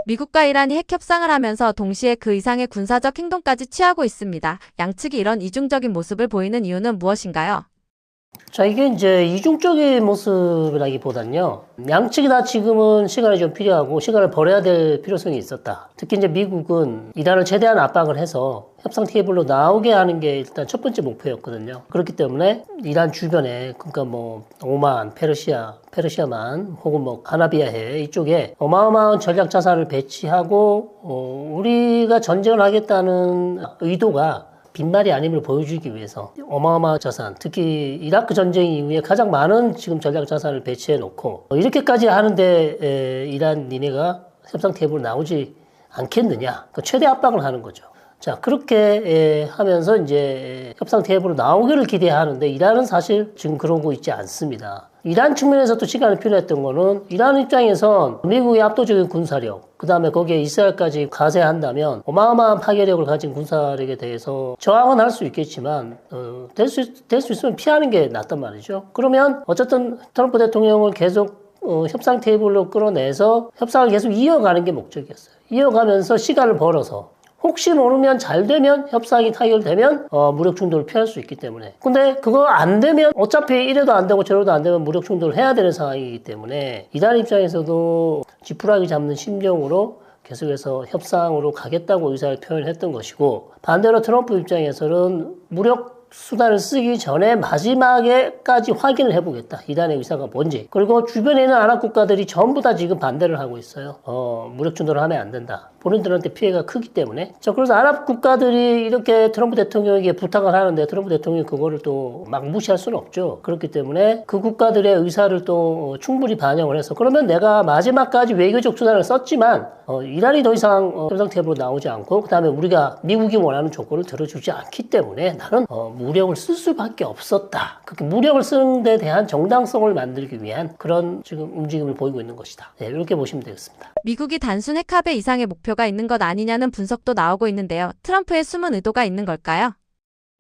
미국과 이란이 핵 협상을 하면서 동시에 그 이상의 군사적 행동까지 취하고 있습니다. 양측이 이런 이중적인 모습을 보이는 이유는 무엇인가요? 자, 이게 이제 이중적인 모습이라기보단요. 양측이 다 지금은 시간이 좀 필요하고 시간을 벌여야 될 필요성이 있었다. 특히 이제 미국은 이란을 최대한 압박을 해서 협상 테이블로 나오게 하는 게 일단 첫 번째 목표였거든요. 그렇기 때문에 이란 주변에, 그러니까 뭐 오만, 페르시아만 혹은 뭐 아라비아해 이쪽에 어마어마한 전략 자산을 배치하고 우리가 전쟁을 하겠다는 의도가 빈말이 아님을 보여주기 위해서 어마어마한 자산, 특히 이라크 전쟁 이후에 가장 많은 지금 전략 자산을 배치해 놓고 이렇게까지 하는데 이란 니네가 협상 테이블로 나오지 않겠느냐, 그러니까 최대 압박을 하는 거죠. 자, 그렇게 하면서 이제 협상 테이블로 나오기를 기대하는데 이란은 사실 지금 그러고 있지 않습니다. 이란 측면에서 또 시간이 필요했던 거는 이란 입장에선 미국의 압도적인 군사력, 그 다음에 거기에 이스라엘까지 가세한다면 어마어마한 파괴력을 가진 군사력에 대해서 저항은 할 수 있겠지만 될 수 있으면 피하는 게 낫단 말이죠. 그러면 어쨌든 트럼프 대통령을 계속 협상 테이블로 끌어내서 협상을 계속 이어가는 게 목적이었어요. 이어가면서 시간을 벌어서 혹시 모르면 잘 되면 협상이 타결되면 무력 충돌을 피할 수 있기 때문에, 근데 그거 안 되면 어차피 이래도 안 되고 저래도 안 되면 무력 충돌을 해야 되는 상황이기 때문에 이란 입장에서도 지푸라기 잡는 심정으로 계속해서 협상으로 가겠다고 의사를 표현했던 것이고, 반대로 트럼프 입장에서는 무력 수단을 쓰기 전에 마지막에까지 확인을 해보겠다. 이란의 의사가 뭔지. 그리고 주변에 있는 아랍 국가들이 전부 다 지금 반대를 하고 있어요. 무력 충돌을 하면 안 된다. 본인들한테 피해가 크기 때문에. 자, 그래서 아랍 국가들이 이렇게 트럼프 대통령에게 부탁을 하는데 트럼프 대통령이 그거를 또 막 무시할 수는 없죠. 그렇기 때문에 그 국가들의 의사를 또 충분히 반영을 해서, 그러면 내가 마지막까지 외교적 수단을 썼지만 이란이 더 이상 협상 테이블로 나오지 않고, 그 다음에 우리가 미국이 원하는 조건을 들어주지 않기 때문에 나는 무력을 쓸 수밖에 없었다. 그렇게 무력을 쓰는 데 대한 정당성을 만들기 위한 그런 지금 움직임을 보이고 있는 것이다. 네, 이렇게 보시면 되겠습니다. 미국이 단순 핵합의 이상의 목표가 있는 것 아니냐는 분석도 나오고 있는데요. 트럼프의 숨은 의도가 있는 걸까요?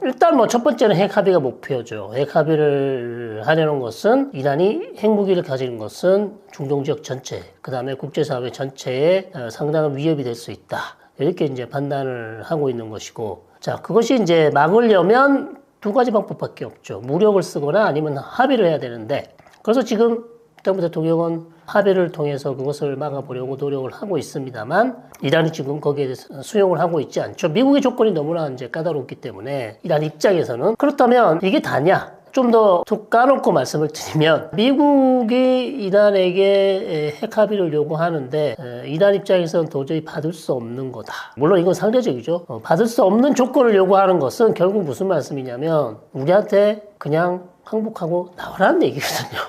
일단 뭐 첫 번째는 핵합의가 목표죠. 핵합의를 하려는 것은 이란이 핵무기를 가지는 것은 중동 지역 전체, 그 다음에 국제사회 전체에 상당한 위협이 될 수 있다. 이렇게 이제 판단을 하고 있는 것이고, 자, 그것이 이제 막으려면 두 가지 방법밖에 없죠. 무력을 쓰거나 아니면 합의를 해야 되는데, 그래서 지금 트럼프 대통령은 합의를 통해서 그것을 막아보려고 노력을 하고 있습니다만 이란이 지금 거기에 대해서 수용을 하고 있지 않죠. 미국의 조건이 너무나 이제 까다롭기 때문에 이란 입장에서는, 그렇다면 이게 다냐? 좀 더 툭 까놓고 말씀을 드리면, 미국이 이란에게 핵합의를 요구하는데 이란 입장에서는 도저히 받을 수 없는 거다. 물론 이건 상대적이죠. 받을 수 없는 조건을 요구하는 것은 결국 무슨 말씀이냐면 우리한테 그냥 항복하고 나오라는 얘기거든요.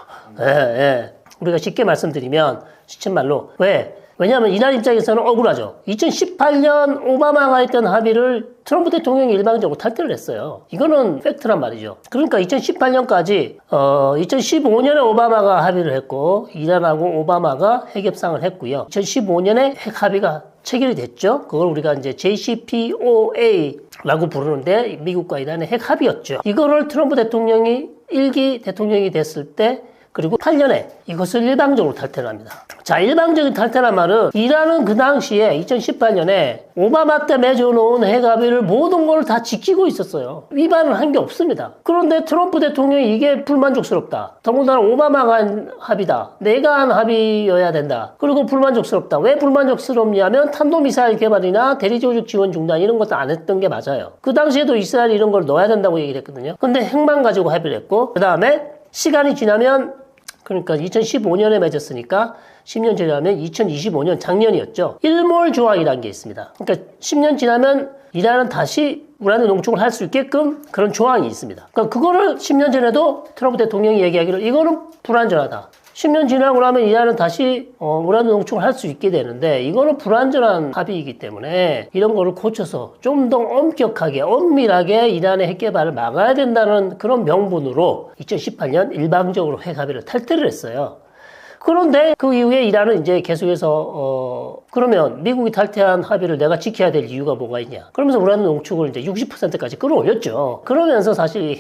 예. 우리가 쉽게 말씀드리면 시쳇말로, 왜냐하면 이란 입장에서는 억울하죠. 2018년 오바마가 했던 합의를 트럼프 대통령이 일방적으로 탈퇴를 했어요. 이거는 팩트란 말이죠. 그러니까 2018년까지 2015년에 오바마가 합의를 했고 이란하고 오바마가 핵협상을 했고요. 2015년에 핵합의가 체결이 됐죠. 그걸 우리가 이제 JCPOA라고 부르는데 미국과 이란의 핵합의였죠. 이거를 트럼프 대통령이 1기 대통령이 됐을 때, 그리고 8년에 이것을 일방적으로 탈퇴를 합니다. 자, 일방적인 탈퇴란 말은 이란은 그 당시에 2018년에 오바마 때 맺어놓은 핵합의를 모든 걸 다 지키고 있었어요. 위반을 한 게 없습니다. 그런데 트럼프 대통령이 이게 불만족스럽다. 더군다나 오바마가 한 합의다. 내가 한 합의여야 된다. 그리고 불만족스럽다. 왜 불만족스럽냐면 탄도미사일 개발이나 대리조직 지원 중단 이런 것도 안 했던 게 맞아요. 그 당시에도 이스라엘이 이런 걸 넣어야 된다고 얘기를 했거든요. 근데 핵만 가지고 합의를 했고, 그 다음에 시간이 지나면, 그러니까 2015년에 맺었으니까 10년 지나면 2025년 작년이었죠. 일몰 조항이라는 게 있습니다. 그러니까 10년 지나면 이란은 다시 우라늄 농축을 할 수 있게끔 그런 조항이 있습니다. 그러니까 그거를 10년 전에도 트럼프 대통령이 얘기하기를 이거는 불안전하다. 10년 지나고 나면 이란은 다시 우라늄 농축을 할 수 있게 되는데 이거는 불안전한 합의이기 때문에 이런 거를 고쳐서 좀 더 엄격하게 엄밀하게 이란의 핵 개발을 막아야 된다는 그런 명분으로 2018년 일방적으로 핵 합의를 탈퇴를 했어요. 그런데 그 이후에 이란은 이제 계속해서 그러면 미국이 탈퇴한 합의를 내가 지켜야 될 이유가 뭐가 있냐? 그러면서 우라늄 농축을 이제 60%까지 끌어올렸죠. 그러면서 사실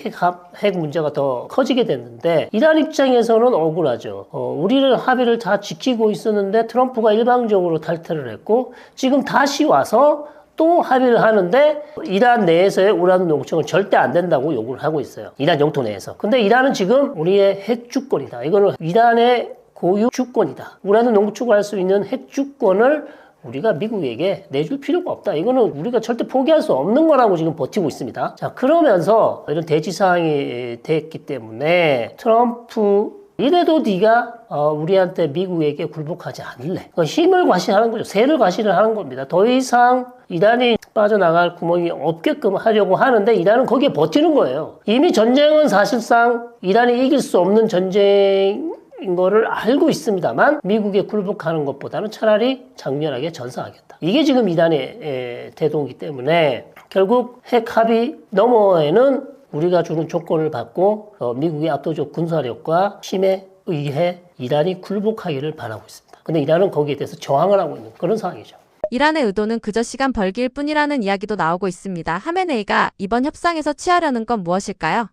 핵 문제가 더 커지게 됐는데 이란 입장에서는 억울하죠. 우리를 합의를 다 지키고 있었는데 트럼프가 일방적으로 탈퇴를 했고 지금 다시 와서 또 합의를 하는데 이란 내에서의 우라늄 농축은 절대 안 된다고 요구를 하고 있어요. 이란 영토 내에서. 근데 이란은 지금 우리의 핵 주권이다. 이거는 이란의 고유 주권이다. 우라늄 농축을 할 수 있는 핵 주권을 우리가 미국에게 내줄 필요가 없다. 이거는 우리가 절대 포기할 수 없는 거라고 지금 버티고 있습니다. 자, 그러면서 이런 대지사항이 됐기 때문에 트럼프 이래도 네가 우리한테 미국에게 굴복하지 않을래. 힘을 과시하는 거죠. 세를 과시를 하는 겁니다. 더 이상 이란이 빠져나갈 구멍이 없게끔 하려고 하는데 이란은 거기에 버티는 거예요. 이미 전쟁은 사실상 이란이 이길 수 없는 전쟁인 거를 알고 있습니다만 미국에 굴복하는 것보다는 차라리 장렬하게 전사하겠다. 이게 지금 이란의 태도이기 때문에 결국 핵 합의 너머에는 우리가 주는 조건을 받고 미국의 압도적 군사력과 힘에 의해 이란이 굴복하기를 바라고 있습니다. 근데 이란은 거기에 대해서 저항을 하고 있는 그런 상황이죠. 이란의 의도는 그저 시간 벌기일 뿐이라는 이야기도 나오고 있습니다. 하메네이가 이번 협상에서 취하려는 건 무엇일까요?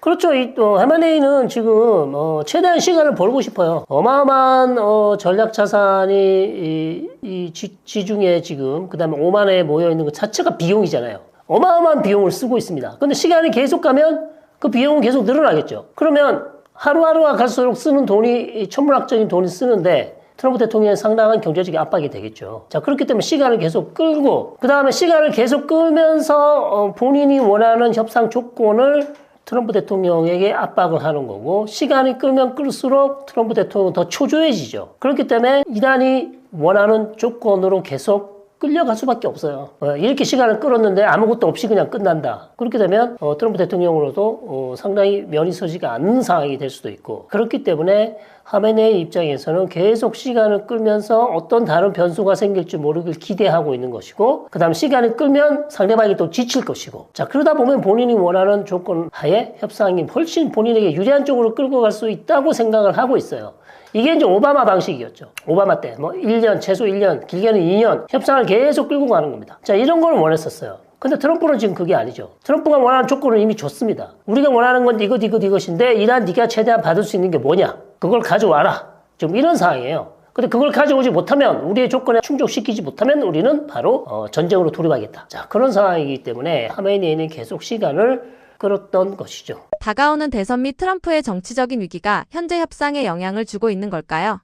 그렇죠. 하메네이는 지금 최대한 시간을 벌고 싶어요. 어마어마한 전략 자산이 이 지중해 지금 그다음에 오만에 모여 있는 것 자체가 비용이잖아요. 어마어마한 비용을 쓰고 있습니다. 근데 시간이 계속 가면 그 비용은 계속 늘어나겠죠. 그러면 하루하루가 갈수록 쓰는 돈이 천문학적인 돈이 쓰는데 트럼프 대통령의 상당한 경제적 압박이 되겠죠. 자, 그렇기 때문에 시간을 계속 끌고 그 다음에 시간을 계속 끌면서 본인이 원하는 협상 조건을 트럼프 대통령에게 압박을 하는 거고 시간이 끌면 끌수록 트럼프 대통령은 더 초조해지죠. 그렇기 때문에 이란이 원하는 조건으로 계속 끌려갈 수밖에 없어요. 이렇게 시간을 끌었는데 아무것도 없이 그냥 끝난다. 그렇게 되면 트럼프 대통령으로도 상당히 면이 서지가 않는 상황이 될 수도 있고 그렇기 때문에 하메네이 입장에서는 계속 시간을 끌면서 어떤 다른 변수가 생길지 모르길 기대하고 있는 것이고 그 다음 시간을 끌면 상대방이 또 지칠 것이고 자 그러다 보면 본인이 원하는 조건 하에 협상이 훨씬 본인에게 유리한 쪽으로 끌고 갈 수 있다고 생각을 하고 있어요. 이게 이제 오바마 방식이었죠. 오바마 때 1년, 최소 1년, 길게는 2년 협상을 계속 끌고 가는 겁니다. 자, 이런 걸 원했었어요. 근데 트럼프는 지금 그게 아니죠. 트럼프가 원하는 조건을 이미 줬습니다. 우리가 원하는 건 이것인데 이란 네가 최대한 받을 수 있는 게 뭐냐? 그걸 가져와라. 지금 이런 상황이에요. 근데 그걸 가져오지 못하면 우리의 조건에 충족시키지 못하면 우리는 바로 전쟁으로 돌입하겠다. 자, 그런 상황이기 때문에 하메네이는 계속 시간을 끌었던 것이죠. 다가오는 대선 및 트럼프의 정치적인 위기가 현재 협상에 영향을 주고 있는 걸까요?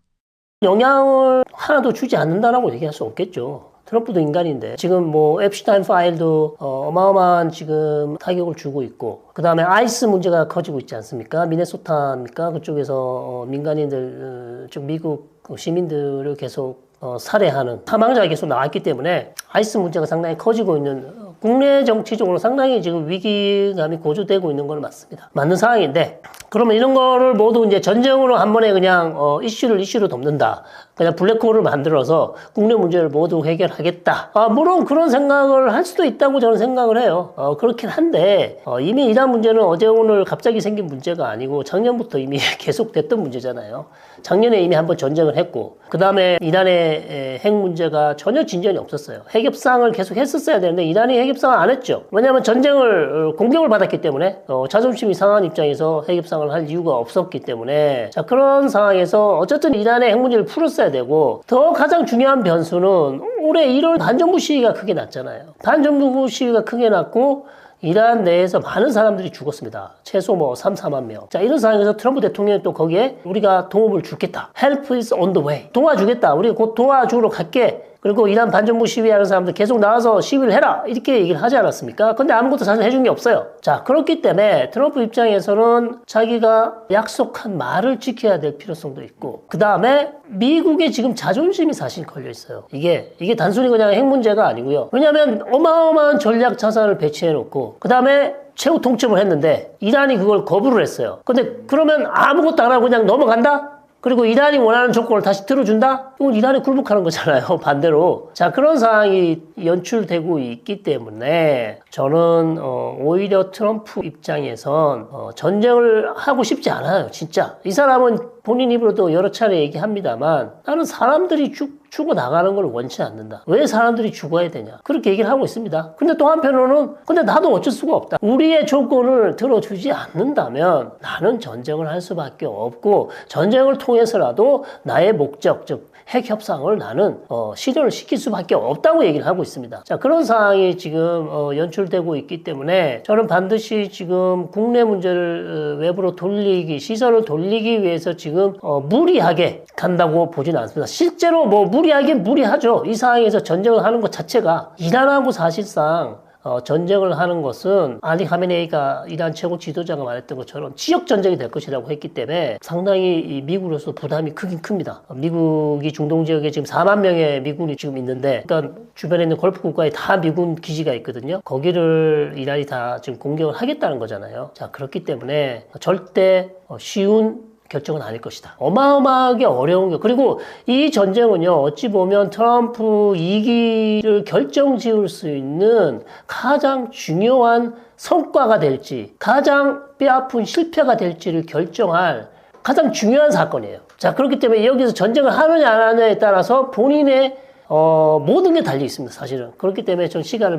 영향을 하나도 주지 않는다라고 얘기할 수 없겠죠. 트럼프도 인간인데 지금 앱슈타인 파일도 어마어마한 지금 타격을 주고 있고 그 다음에 아이스 문제가 커지고 있지 않습니까? 미네소타입니까? 그쪽에서 민간인들 즉 미국 시민들을 계속 살해하는 사망자가 계속 나왔기 때문에 아이스 문제가 상당히 커지고 있는 국내 정치적으로 상당히 지금 위기감이 고조되고 있는 건 맞습니다. 맞는 상황인데 그러면 이런 거를 모두 이제 전쟁으로 한 번에 그냥 이슈로 덮는다. 그냥 블랙홀을 만들어서 국내 문제를 모두 해결하겠다. 물론 그런 생각을 할 수도 있다고 저는 생각을 해요. 그렇긴 한데 이미 이란 문제는 어제 오늘 갑자기 생긴 문제가 아니고 작년부터 이미 계속됐던 문제잖아요. 작년에 이미 한번 전쟁을 했고 그 다음에 이란의 핵 문제가 전혀 진전이 없었어요. 핵 협상을 계속 했었어야 되는데 이란이 핵 협상을 안 했죠. 왜냐하면 전쟁을 공격을 받았기 때문에 자존심이 상한 입장에서 핵 협상을 할 이유가 없었기 때문에 자 그런 상황에서 어쨌든 이란의 핵 문제를 풀었어야 되고 더 가장 중요한 변수는 올해 1월 반정부 시위가 크게 났잖아요. 반정부 시위가 크게 났고 이란 내에서 많은 사람들이 죽었습니다. 최소 3, 4만 명. 자, 이런 상황에서 트럼프 대통령이 또 거기에 우리가 도움을 주겠다. Help is on the way. 도와주겠다. 우리가 곧 도와주러 갈게. 그리고 이란 반정부 시위하는 사람들 계속 나와서 시위를 해라. 이렇게 얘기를 하지 않았습니까? 근데 아무것도 사실 해준 게 없어요. 자, 그렇기 때문에 트럼프 입장에서는 자기가 약속한 말을 지켜야 될 필요성도 있고, 그 다음에 미국의 지금 자존심이 사실 걸려 있어요. 이게 단순히 그냥 핵 문제가 아니고요. 왜냐하면 어마어마한 전략 자산을 배치해놓고, 그 다음에 최후 통첩을 했는데, 이란이 그걸 거부를 했어요. 근데 그러면 아무것도 안 하고 그냥 넘어간다? 그리고 이란이 원하는 조건을 다시 들어준다? 이건 이란이 굴복하는 거잖아요. 반대로. 자, 그런 상황이 연출되고 있기 때문에 저는 오히려 트럼프 입장에선 전쟁을 하고 싶지 않아요. 진짜. 이 사람은 본인 입으로도 여러 차례 얘기합니다만 나는 사람들이 죽어 나가는 걸 원치 않는다. 왜 사람들이 죽어야 되냐? 그렇게 얘기를 하고 있습니다. 근데 또 한편으로는 근데 나도 어쩔 수가 없다. 우리의 조건을 들어주지 않는다면 나는 전쟁을 할 수밖에 없고 전쟁을 통해서라도 나의 목적, 즉 핵 협상을 나는 실현을 시킬 수밖에 없다고 얘기를 하고 있습니다. 자, 그런 상황이 지금 연출되고 있기 때문에 저는 반드시 지금 국내 문제를 외부로 돌리기, 시선을 돌리기 위해서 지금 무리하게 간다고 보지는 않습니다. 실제로 뭐 무리하죠. 이 상황에서 전쟁을 하는 것 자체가 이란하고 사실상 전쟁을 하는 것은 알리 하메네이가 이란 최고 지도자가 말했던 것처럼 지역 전쟁이 될 것이라고 했기 때문에 상당히 미국으로서 부담이 크긴 큽니다. 미국이 중동 지역에 지금 4만 명의 미군이 지금 있는데, 그러니까 주변에 있는 걸프 국가에 다 미군 기지가 있거든요. 거기를 이란이 다 지금 공격을 하겠다는 거잖아요. 자, 그렇기 때문에 절대 쉬운 결정은 아닐 것이다. 어마어마하게 어려운 게, 그리고 이 전쟁은요, 어찌 보면 트럼프 2기를 결정 지을 수 있는 가장 중요한 성과가 될지, 가장 뼈아픈 실패가 될지를 결정할 가장 중요한 사건이에요. 자, 그렇기 때문에 여기서 전쟁을 하느냐 안 하느냐에 따라서 본인의 모든 게 달려 있습니다, 사실은. 그렇기 때문에 좀 시간이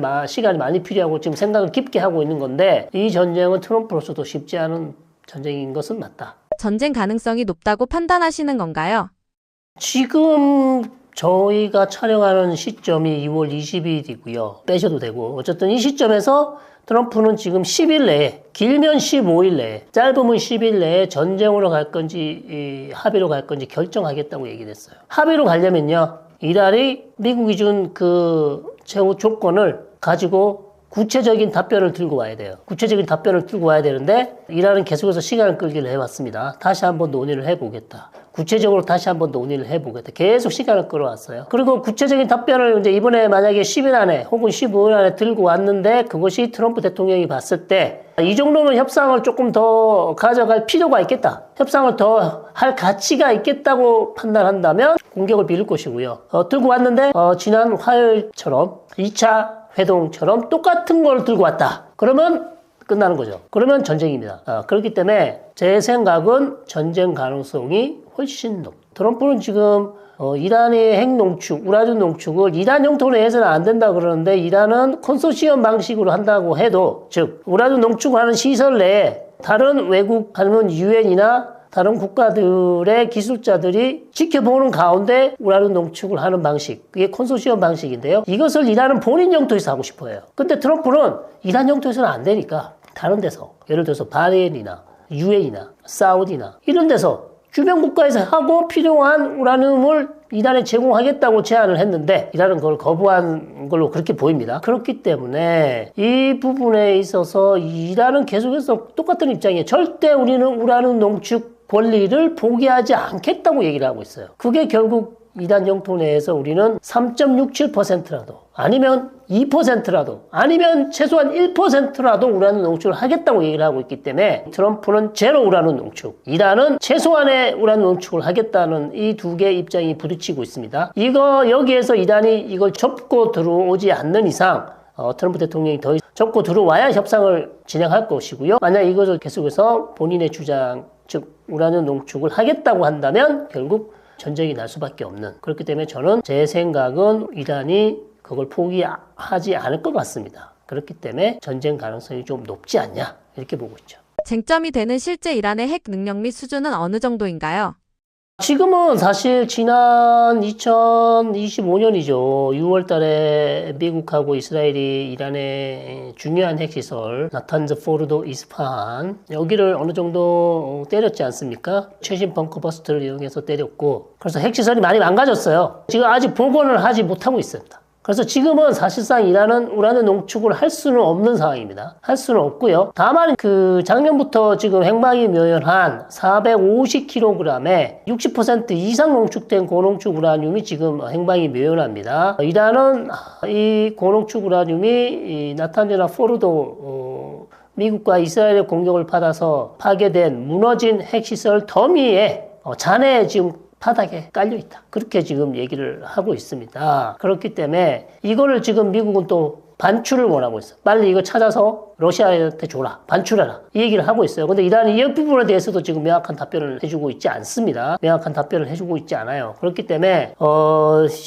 많이 필요하고 지금 생각을 깊게 하고 있는 건데, 이 전쟁은 트럼프로서도 쉽지 않은 전쟁인 것은 맞다. 전쟁 가능성이 높다고 판단하시는 건가요? 지금 저희가 촬영하는 시점이 2월 20일이고요. 빼셔도 되고. 어쨌든 이 시점에서 트럼프는 지금 10일 내에, 길면 15일 내에, 짧으면 10일 내에 전쟁으로 갈 건지 합의로 갈 건지 결정하겠다고 얘기를 했어요. 합의로 가려면요, 이란이 미국이 준 그 최후 조건을 가지고 구체적인 답변을 들고 와야 돼요. 구체적인 답변을 들고 와야 되는데 이란은 계속해서 시간을 끌기를 해왔습니다. 다시 한번 논의를 해보겠다. 구체적으로 다시 한번 논의를 해보겠다. 계속 시간을 끌어왔어요. 그리고 구체적인 답변을 이제 이번에 만약에 10일 안에 혹은 15일 안에 들고 왔는데 그것이 트럼프 대통령이 봤을 때 이 정도면 협상을 조금 더 가져갈 필요가 있겠다. 협상을 더 할 가치가 있겠다고 판단한다면 공격을 미룰 것이고요. 들고 왔는데 지난 화요일처럼 2차 회동처럼 똑같은 걸 들고 왔다. 그러면 끝나는 거죠. 그러면 전쟁입니다. 그렇기 때문에 제 생각은 전쟁 가능성이 훨씬 높다. 트럼프는 지금 이란의 핵 농축, 우라늄 농축을 이란 영토 내에서는 안 된다 그러는데 이란은 컨소시엄 방식으로 한다고 해도, 즉 우라늄 농축을 하는 시설 내에 다른 외국 아니면 유엔이나 다른 국가들의 기술자들이 지켜보는 가운데 우라늄 농축을 하는 방식, 그게 컨소시엄 방식인데요. 이것을 이란은 본인 영토에서 하고 싶어 해요. 근데 트럼프는 이란 영토에서는 안 되니까 다른 데서, 예를 들어서 바레인이나 유엔이나 사우디나 이런 데서 주변 국가에서 하고 필요한 우라늄을 이란에 제공하겠다고 제안을 했는데 이란은 그걸 거부한 걸로 그렇게 보입니다. 그렇기 때문에 이 부분에 있어서 이란은 계속해서 똑같은 입장이에요. 절대 우리는 우라늄 농축 권리를 포기하지 않겠다고 얘기를 하고 있어요. 그게 결국 이란 영토 내에서 우리는 3.67%라도 아니면 2%라도 아니면 최소한 1%라도 우라늄 농축을 하겠다고 얘기를 하고 있기 때문에 트럼프는 제로 우라늄 농축, 이란은 최소한의 우라늄 농축을 하겠다는 이 두 개의 입장이 부딪히고 있습니다. 여기에서 이란이 이걸 접고 들어오지 않는 이상 트럼프 대통령이 더 접고 들어와야 협상을 진행할 것이고요. 만약 이것을 계속해서 본인의 주장, 즉 우라늄 농축을 하겠다고 한다면 결국 전쟁이 날 수밖에 없는, 그렇기 때문에 저는 제 생각은 이란이 그걸 포기하지 않을 것 같습니다. 그렇기 때문에 전쟁 가능성이 좀 높지 않냐 이렇게 보고 있죠. 쟁점이 되는 실제 이란의 핵 능력 및 수준은 어느 정도인가요? 지금은 사실 지난 2025년이죠. 6월 달에 미국하고 이스라엘이 이란의 중요한 핵시설 나탄즈, 포르도, 이스파한 여기를 어느 정도 때렸지 않습니까? 최신 벙커버스트를 이용해서 때렸고, 그래서 핵시설이 많이 망가졌어요. 지금 아직 복원을 하지 못하고 있습니다. 그래서 지금은 사실상 이란은 우라늄 농축을 할 수는 없는 상황입니다. 할 수는 없고요. 다만 작년부터 지금 핵방이 묘연한 450kg에 60% 이상 농축된 고농축 우라늄이 지금 핵방이 묘연합니다. 이란은 이 고농축 우라늄이 이 나탄즈나 포르도 미국과 이스라엘의 공격을 받아서 파괴된 무너진 핵시설 더미에 잔해 지금 바닥에 깔려 있다. 그렇게 지금 얘기를 하고 있습니다. 그렇기 때문에 이거를 지금 미국은 또 반출을 원하고 있어. 빨리 이거 찾아서 러시아한테 줘라. 반출해라. 이 얘기를 하고 있어요. 근데 이란이 이 부분에 대해서도 지금 명확한 답변을 해주고 있지 않습니다. 명확한 답변을 해주고 있지 않아요. 그렇기 때문에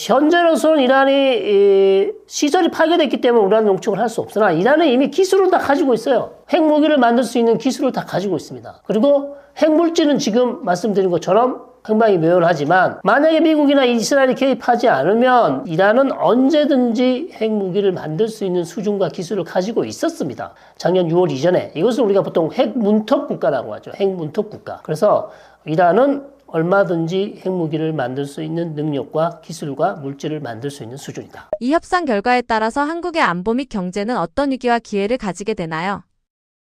현재로서는 이란이 시설이 파괴됐기 때문에 우란 농축을 할 수 없으나 이란은 이미 기술을 다 가지고 있어요. 핵무기를 만들 수 있는 기술을 다 가지고 있습니다. 그리고 핵물질은 지금 말씀드린 것처럼 상당히 묘연하지만 만약에 미국이나 이스라엘이 개입하지 않으면 이란은 언제든지 핵무기를 만들 수 있는 수준과 기술을 가지고 있었습니다. 작년 6월 이전에. 이것을 우리가 보통 핵문턱 국가라고 하죠. 핵문턱 국가. 그래서 이란은 얼마든지 핵무기를 만들 수 있는 능력과 기술과 물질을 만들 수 있는 수준이다. 이 협상 결과에 따라서 한국의 안보 및 경제는 어떤 위기와 기회를 가지게 되나요?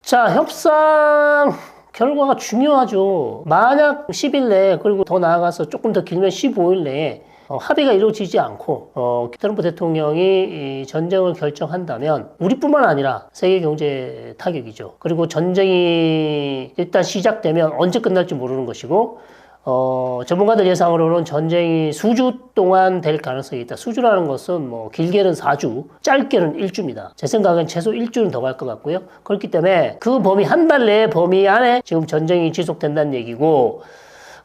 자, 협상 결과가 중요하죠. 만약 10일 내에 그리고 더 나아가서 조금 더 길면 15일 내에 합의가 이루어지지 않고 트럼프 대통령이 이 전쟁을 결정한다면 우리뿐만 아니라 세계 경제 타격이죠. 그리고 전쟁이 일단 시작되면 언제 끝날지 모르는 것이고 전문가들 예상으로는 전쟁이 수주 동안 될 가능성이 있다. 수주라는 것은 뭐 길게는 4주, 짧게는 1주입니다. 제 생각엔 최소 1주는 더 갈 것 같고요. 그렇기 때문에 그 범위, 한 달 내의 범위 안에 지금 전쟁이 지속된다는 얘기고,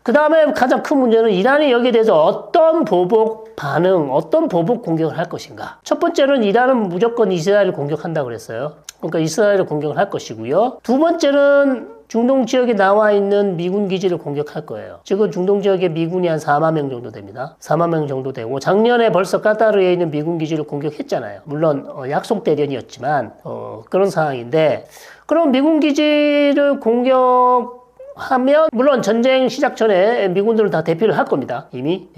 그 다음에 가장 큰 문제는 이란이 여기에 대해서 어떤 보복 반응, 어떤 보복 공격을 할 것인가. 첫 번째는 이란은 무조건 이스라엘을 공격한다고 그랬어요. 그러니까 이스라엘을 공격을 할 것이고요. 두 번째는 중동 지역에 나와 있는 미군 기지를 공격할 거예요. 지금 중동 지역에 미군이 한 4만 명 정도 됩니다. 4만 명 정도 되고 작년에 벌써 카타르에 있는 미군 기지를 공격했잖아요. 물론 약속 대련이었지만 그런 상황인데, 그럼 미군 기지를 공격하면 물론 전쟁 시작 전에 미군들은 다 대피를 할 겁니다. 이미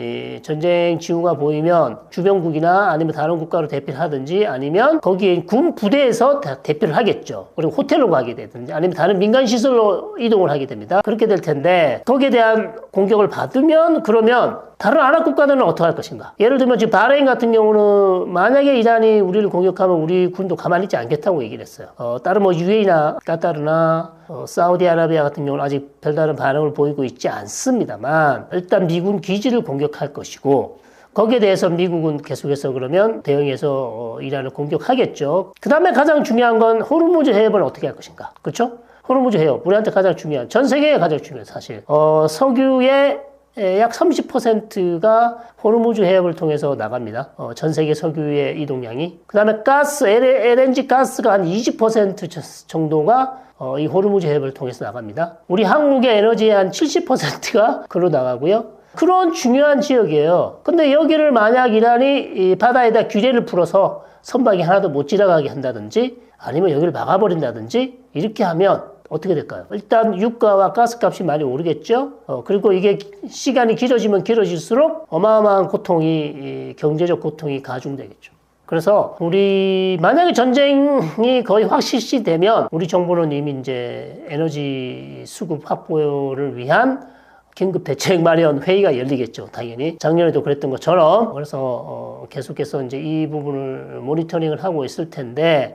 전쟁 징후가 보이면 주변국이나 아니면 다른 국가로 대피를 하든지 아니면 거기에 군 부대에서 다 대피를 하겠죠. 그리고 호텔로 가게 되든지 아니면 다른 민간 시설로 이동을 하게 됩니다. 그렇게 될 텐데 거기에 대한 공격을 받으면 그러면 다른 아랍 국가들은 어떻게 할 것인가? 예를 들면 지금 바레인 같은 경우는 만약에 이란이 우리를 공격하면 우리 군도 가만히 있지 않겠다고 얘기를 했어요. 다른 뭐 UAE나 카타르나 사우디아라비아 같은 경우는 아직 별다른 반응을 보이고 있지 않습니다만 일단 미군 기지를 공격할 것이고 거기에 대해서 미국은 계속해서 그러면 대응해서 이란을 공격하겠죠. 그 다음에 가장 중요한 건 호르무즈 해협을 어떻게 할 것인가. 그렇죠? 호르무즈 해협, 우리한테 가장 중요한, 전 세계에 가장 중요한 사실. 석유의 약 30%가 호르무즈 해협을 통해서 나갑니다. 전 세계 석유의 이동량이. 그 다음에 가스, LNG 가스가 한 20% 정도가 이 호르무즈 해협을 통해서 나갑니다. 우리 한국의 에너지의 한 70%가 그로 나가고요. 그런 중요한 지역이에요. 근데 여기를 만약 이란이 이 바다에다 규례를 풀어서 선박이 하나도 못 지나가게 한다든지 아니면 여기를 막아버린다든지 이렇게 하면 어떻게 될까요? 일단 유가와 가스값이 많이 오르겠죠. 그리고 이게 시간이 길어지면 길어질수록 어마어마한 고통이, 경제적 고통이 가중되겠죠. 그래서 우리 만약에 전쟁이 거의 확 실시되면 우리 정부는 이미 이제 에너지 수급 확보를 위한 긴급 대책 마련 회의가 열리겠죠. 당연히 작년에도 그랬던 것처럼. 그래서 계속해서 이제 이 부분을 모니터링을 하고 있을 텐데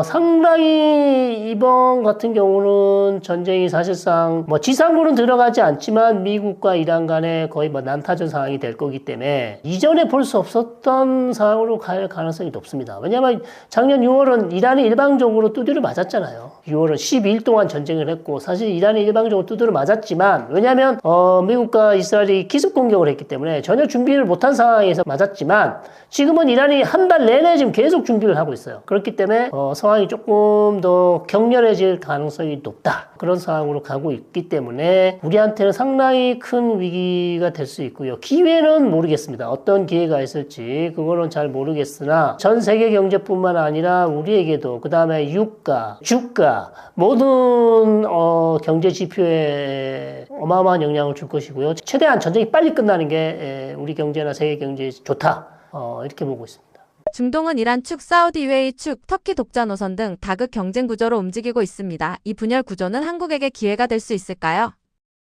상당히 이번 같은 경우는 전쟁이 사실상 뭐 지상군은 들어가지 않지만 미국과 이란 간에 거의 뭐 난타전 상황이 될 거기 때문에 이전에 볼 수 없었던 상황으로 갈 가능성이 높습니다. 왜냐하면 작년 6월은 이란이 일방적으로 두드려 맞았잖아요. 6월은 12일 동안 전쟁을 했고 사실 이란이 일방적으로 두드려 맞았지만 왜냐하면 미국과 이스라엘이 기습 공격을 했기 때문에 전혀 준비를 못한 상황에서 맞았지만 지금은 이란이 한 달 내내 지금 계속 준비를 하고 있어요. 그렇기 때문에 상황이 조금 더 격렬해질 가능성이 높다. 그런 상황으로 가고 있기 때문에 우리한테는 상당히 큰 위기가 될 수 있고요. 기회는 모르겠습니다. 어떤 기회가 있을지 그거는 잘 모르겠으나 전 세계 경제뿐만 아니라 우리에게도 그 다음에 유가, 주가 모든 경제 지표에 어마어마한 영향을 줄 것이고요. 최대한 전쟁이 빨리 끝나는 게 우리 경제나 세계 경제에 좋다. 이렇게 보고 있습니다. 중동은 이란 축, 사우디 UAE 축, 터키 독자 노선 등 다극 경쟁 구조로 움직이고 있습니다. 이 분열 구조는 한국에게 기회가 될 수 있을까요?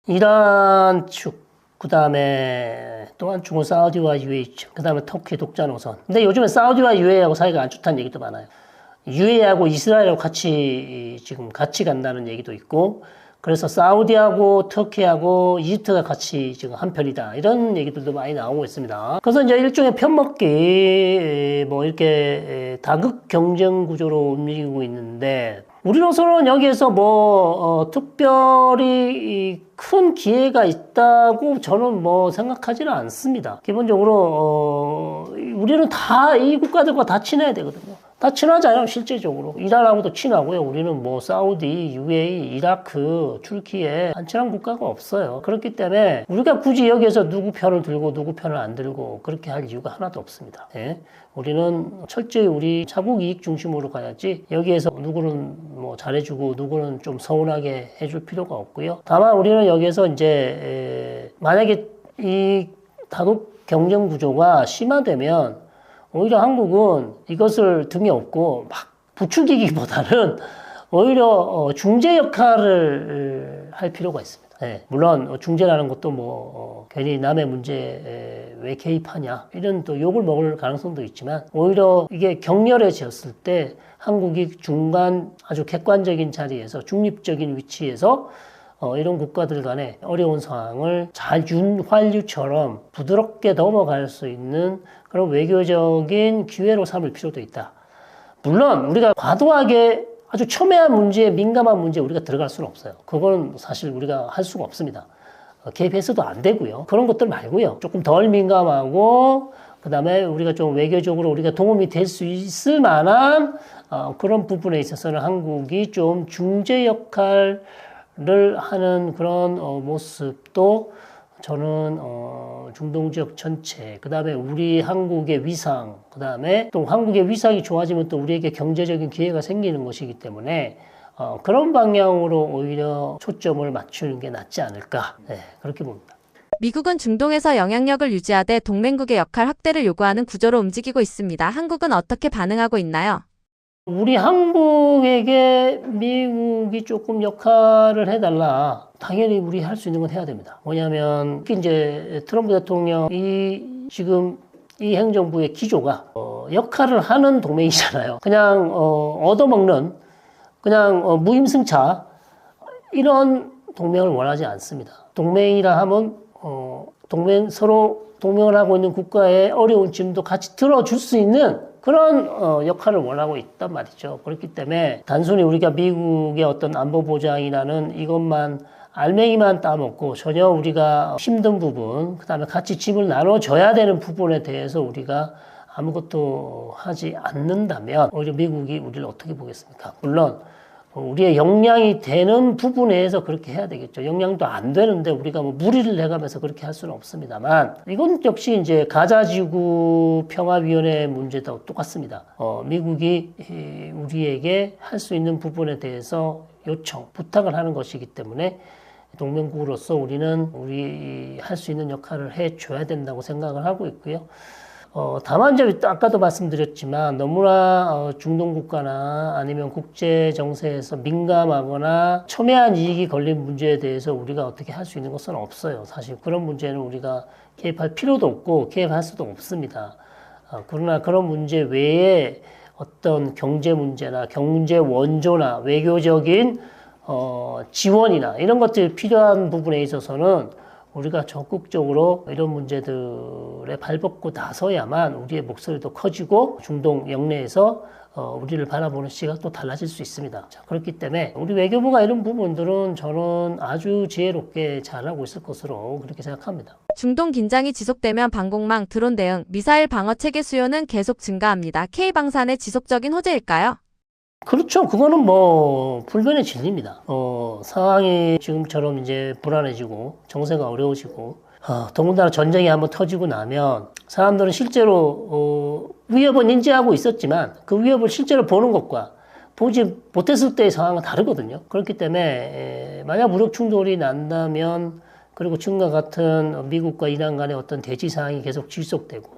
이란 축, 그 다음에 또 한 축은 사우디와 UAE 축, 그 다음에 터키 독자 노선. 근데 요즘에 사우디와 UAE하고 사이가 안 좋다는 얘기도 많아요. UAE하고 이스라엘하고 같이 간다는 얘기도 있고, 그래서 사우디하고 터키하고 이집트가 같이 지금 한 편이다. 이런 얘기들도 많이 나오고 있습니다. 그래서 이제 일종의 편먹기, 뭐 이렇게 다극 경쟁 구조로 움직이고 있는데, 우리로서는 여기에서 특별히 큰 기회가 있다고 저는 생각하지는 않습니다. 기본적으로, 우리는 다 이 국가들과 다 친해야 되거든요. 다 친하잖아요, 실제적으로. 이란하고도 친하고요. 우리는 사우디, UAE, 이라크, 튀르키예 안 친한 국가가 없어요. 그렇기 때문에 우리가 굳이 여기에서 누구 편을 들고 누구 편을 안 들고 그렇게 할 이유가 하나도 없습니다. 예? 우리는 철저히 우리 자국 이익 중심으로 가야지 여기에서 누구는 잘해주고 누구는 좀 서운하게 해줄 필요가 없고요. 다만 우리는 여기에서 이제 만약에 이 다국 경쟁 구조가 심화되면 오히려 한국은 이것을 등에 업고 막 부추기기보다는 오히려 중재 역할을 할 필요가 있습니다. 네, 물론 중재라는 것도 괜히 남의 문제에 왜 개입하냐 이런 또 욕을 먹을 가능성도 있지만 오히려 이게 격렬해졌을 때 한국이 중간 아주 객관적인 자리에서 중립적인 위치에서 이런 국가들 간의 어려운 상황을 잘 윤활유처럼 부드럽게 넘어갈 수 있는 그런 외교적인 기회로 삼을 필요도 있다. 물론 우리가 과도하게 아주 첨예한 문제에 민감한 문제에 우리가 들어갈 수는 없어요. 그건 사실 우리가 할 수가 없습니다. 개입해서도 안 되고요. 그런 것들 말고요. 조금 덜 민감하고 그다음에 우리가 좀 외교적으로 우리가 도움이 될 수 있을 만한 그런 부분에 있어서는 한국이 좀 중재 역할을 하는 그런 모습도 저는 중동 지역 전체, 그 다음에 우리 한국의 위상, 그 다음에 또 한국의 위상이 좋아지면 또 우리에게 경제적인 기회가 생기는 것이기 때문에 그런 방향으로 오히려 초점을 맞추는 게 낫지 않을까, 네, 그렇게 봅니다. 미국은 중동에서 영향력을 유지하되 동맹국의 역할 확대를 요구하는 구조로 움직이고 있습니다. 한국은 어떻게 반응하고 있나요? 우리 한국에게 미국이 조금 역할을 해달라. 당연히 우리 할 수 있는 건 해야 됩니다. 뭐냐면 특히 이제 트럼프 대통령이 지금 이 행정부의 기조가 역할을 하는 동맹이잖아요. 그냥 얻어먹는 그냥 무임승차 이런 동맹을 원하지 않습니다. 동맹이라 하면 서로 동맹을 하고 있는 국가의 어려운 짐도 같이 들어줄 수 있는 그런 역할을 원하고 있단 말이죠. 그렇기 때문에 단순히 우리가 미국의 어떤 안보 보장이라는 이것만 알맹이만 따먹고 전혀 우리가 힘든 부분, 그 다음에 같이 짐을 나눠줘야 되는 부분에 대해서 우리가 아무것도 하지 않는다면 오히려 미국이 우리를 어떻게 보겠습니까? 물론 우리의 역량이 되는 부분에서 그렇게 해야 되겠죠. 역량도 안 되는데 우리가 무리를 해가면서 그렇게 할 수는 없습니다만 이건 역시 이제 가자지구 평화위원회 문제도 똑같습니다. 미국이 우리에게 할 수 있는 부분에 대해서 요청, 부탁을 하는 것이기 때문에 동맹국으로서 우리는 우리 할 수 있는 역할을 해줘야 된다고 생각을 하고 있고요. 다만 이제 아까도 말씀드렸지만 너무나 중동 국가나 아니면 국제 정세에서 민감하거나 첨예한 이익이 걸린 문제에 대해서 우리가 어떻게 할 수 있는 것은 없어요. 사실 그런 문제는 우리가 개입할 필요도 없고 개입할 수도 없습니다. 그러나 그런 문제 외에 어떤 경제 문제나 경제 원조나 외교적인 지원이나 이런 것들이 필요한 부분에 있어서는 우리가 적극적으로 이런 문제들에 발벗고 나서야만 우리의 목소리도 커지고 중동 영내에서 우리를 바라보는 시각도 달라질 수 있습니다. 자, 그렇기 때문에 우리 외교부가 이런 부분들은 저는 아주 지혜롭게 잘하고 있을 것으로 그렇게 생각합니다. 중동 긴장이 지속되면 방공망, 드론 대응, 미사일 방어 체계 수요는 계속 증가합니다. K방산의 지속적인 호재일까요? 그렇죠. 그거는 불변의 진리입니다. 상황이 지금처럼 이제 불안해지고 정세가 어려워지고 더군다나 전쟁이 한번 터지고 나면 사람들은 실제로 위협은 인지하고 있었지만 그 위협을 실제로 보는 것과 보지 못했을 때의 상황은 다르거든요. 그렇기 때문에 만약 무력 충돌이 난다면 그리고 지금과 같은 미국과 이란 간의 어떤 대치 상황이 계속 지속되고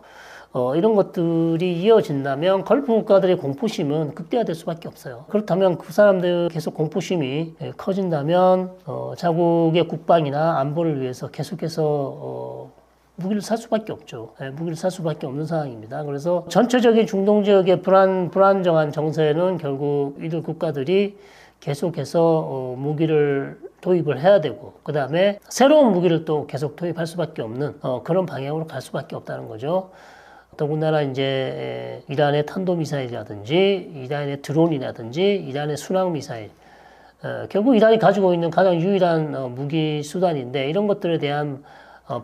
이런 것들이 이어진다면 걸프 국가들의 공포심은 극대화될 수밖에 없어요. 그렇다면 그 사람들 계속 공포심이 커진다면 자국의 국방이나 안보를 위해서 계속해서 무기를 살 수밖에 없죠. 무기를 살 수밖에 없는 상황입니다. 그래서 전체적인 중동 지역의 불안정한 정세는 결국 이들 국가들이 계속해서 무기를 도입을 해야 되고 그 다음에 새로운 무기를 또 계속 도입할 수밖에 없는 그런 방향으로 갈 수밖에 없다는 거죠. 더군다나 이제 이란의 탄도미사일이라든지 이란의 드론이라든지 이란의 순항미사일 결국 이란이 가지고 있는 가장 유일한 무기 수단인데 이런 것들에 대한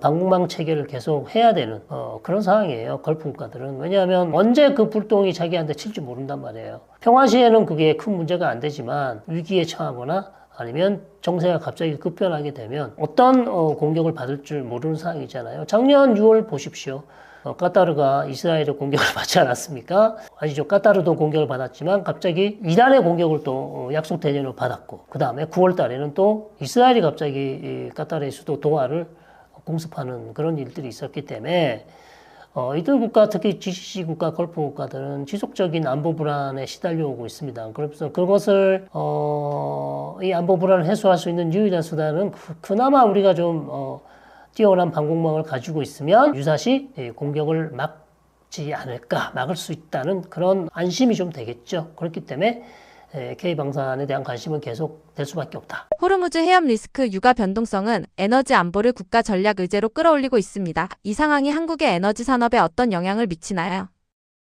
방공망 체계를 계속 해야 되는 그런 상황이에요. 걸프 국가들은. 왜냐하면 언제 그 불똥이 자기한테 칠지 모른단 말이에요. 평화 시에는 그게 큰 문제가 안 되지만 위기에 처하거나 아니면 정세가 갑자기 급변하게 되면 어떤 공격을 받을 줄 모르는 상황이잖아요. 작년 6월 보십시오. 카타르가 이스라엘의 공격을 받지 않았습니까? 아니죠. 카타르도 공격을 받았지만 갑자기 이란의 공격을 또 약속 대전으로 받았고 그 다음에 9월 달에는 또 이스라엘이 갑자기 카타르의 수도 도하를 공습하는 그런 일들이 있었기 때문에 이들 국가, 특히 GCC 국가, 걸프 국가들은 지속적인 안보 불안에 시달려 오고 있습니다. 그래서 그것을 이 안보 불안을 해소할 수 있는 유일한 수단은 그나마 우리가 좀 뛰어난 방공망을 가지고 있으면 유사시 공격을 막지 않을까, 막을 수 있다는 그런 안심이 좀 되겠죠. 그렇기 때문에 K방산에 대한 관심은 계속 될 수밖에 없다. 호르무즈 해협 리스크 유가 변동성은 에너지 안보를 국가 전략 의제로 끌어올리고 있습니다. 이 상황이 한국의 에너지 산업에 어떤 영향을 미치나요?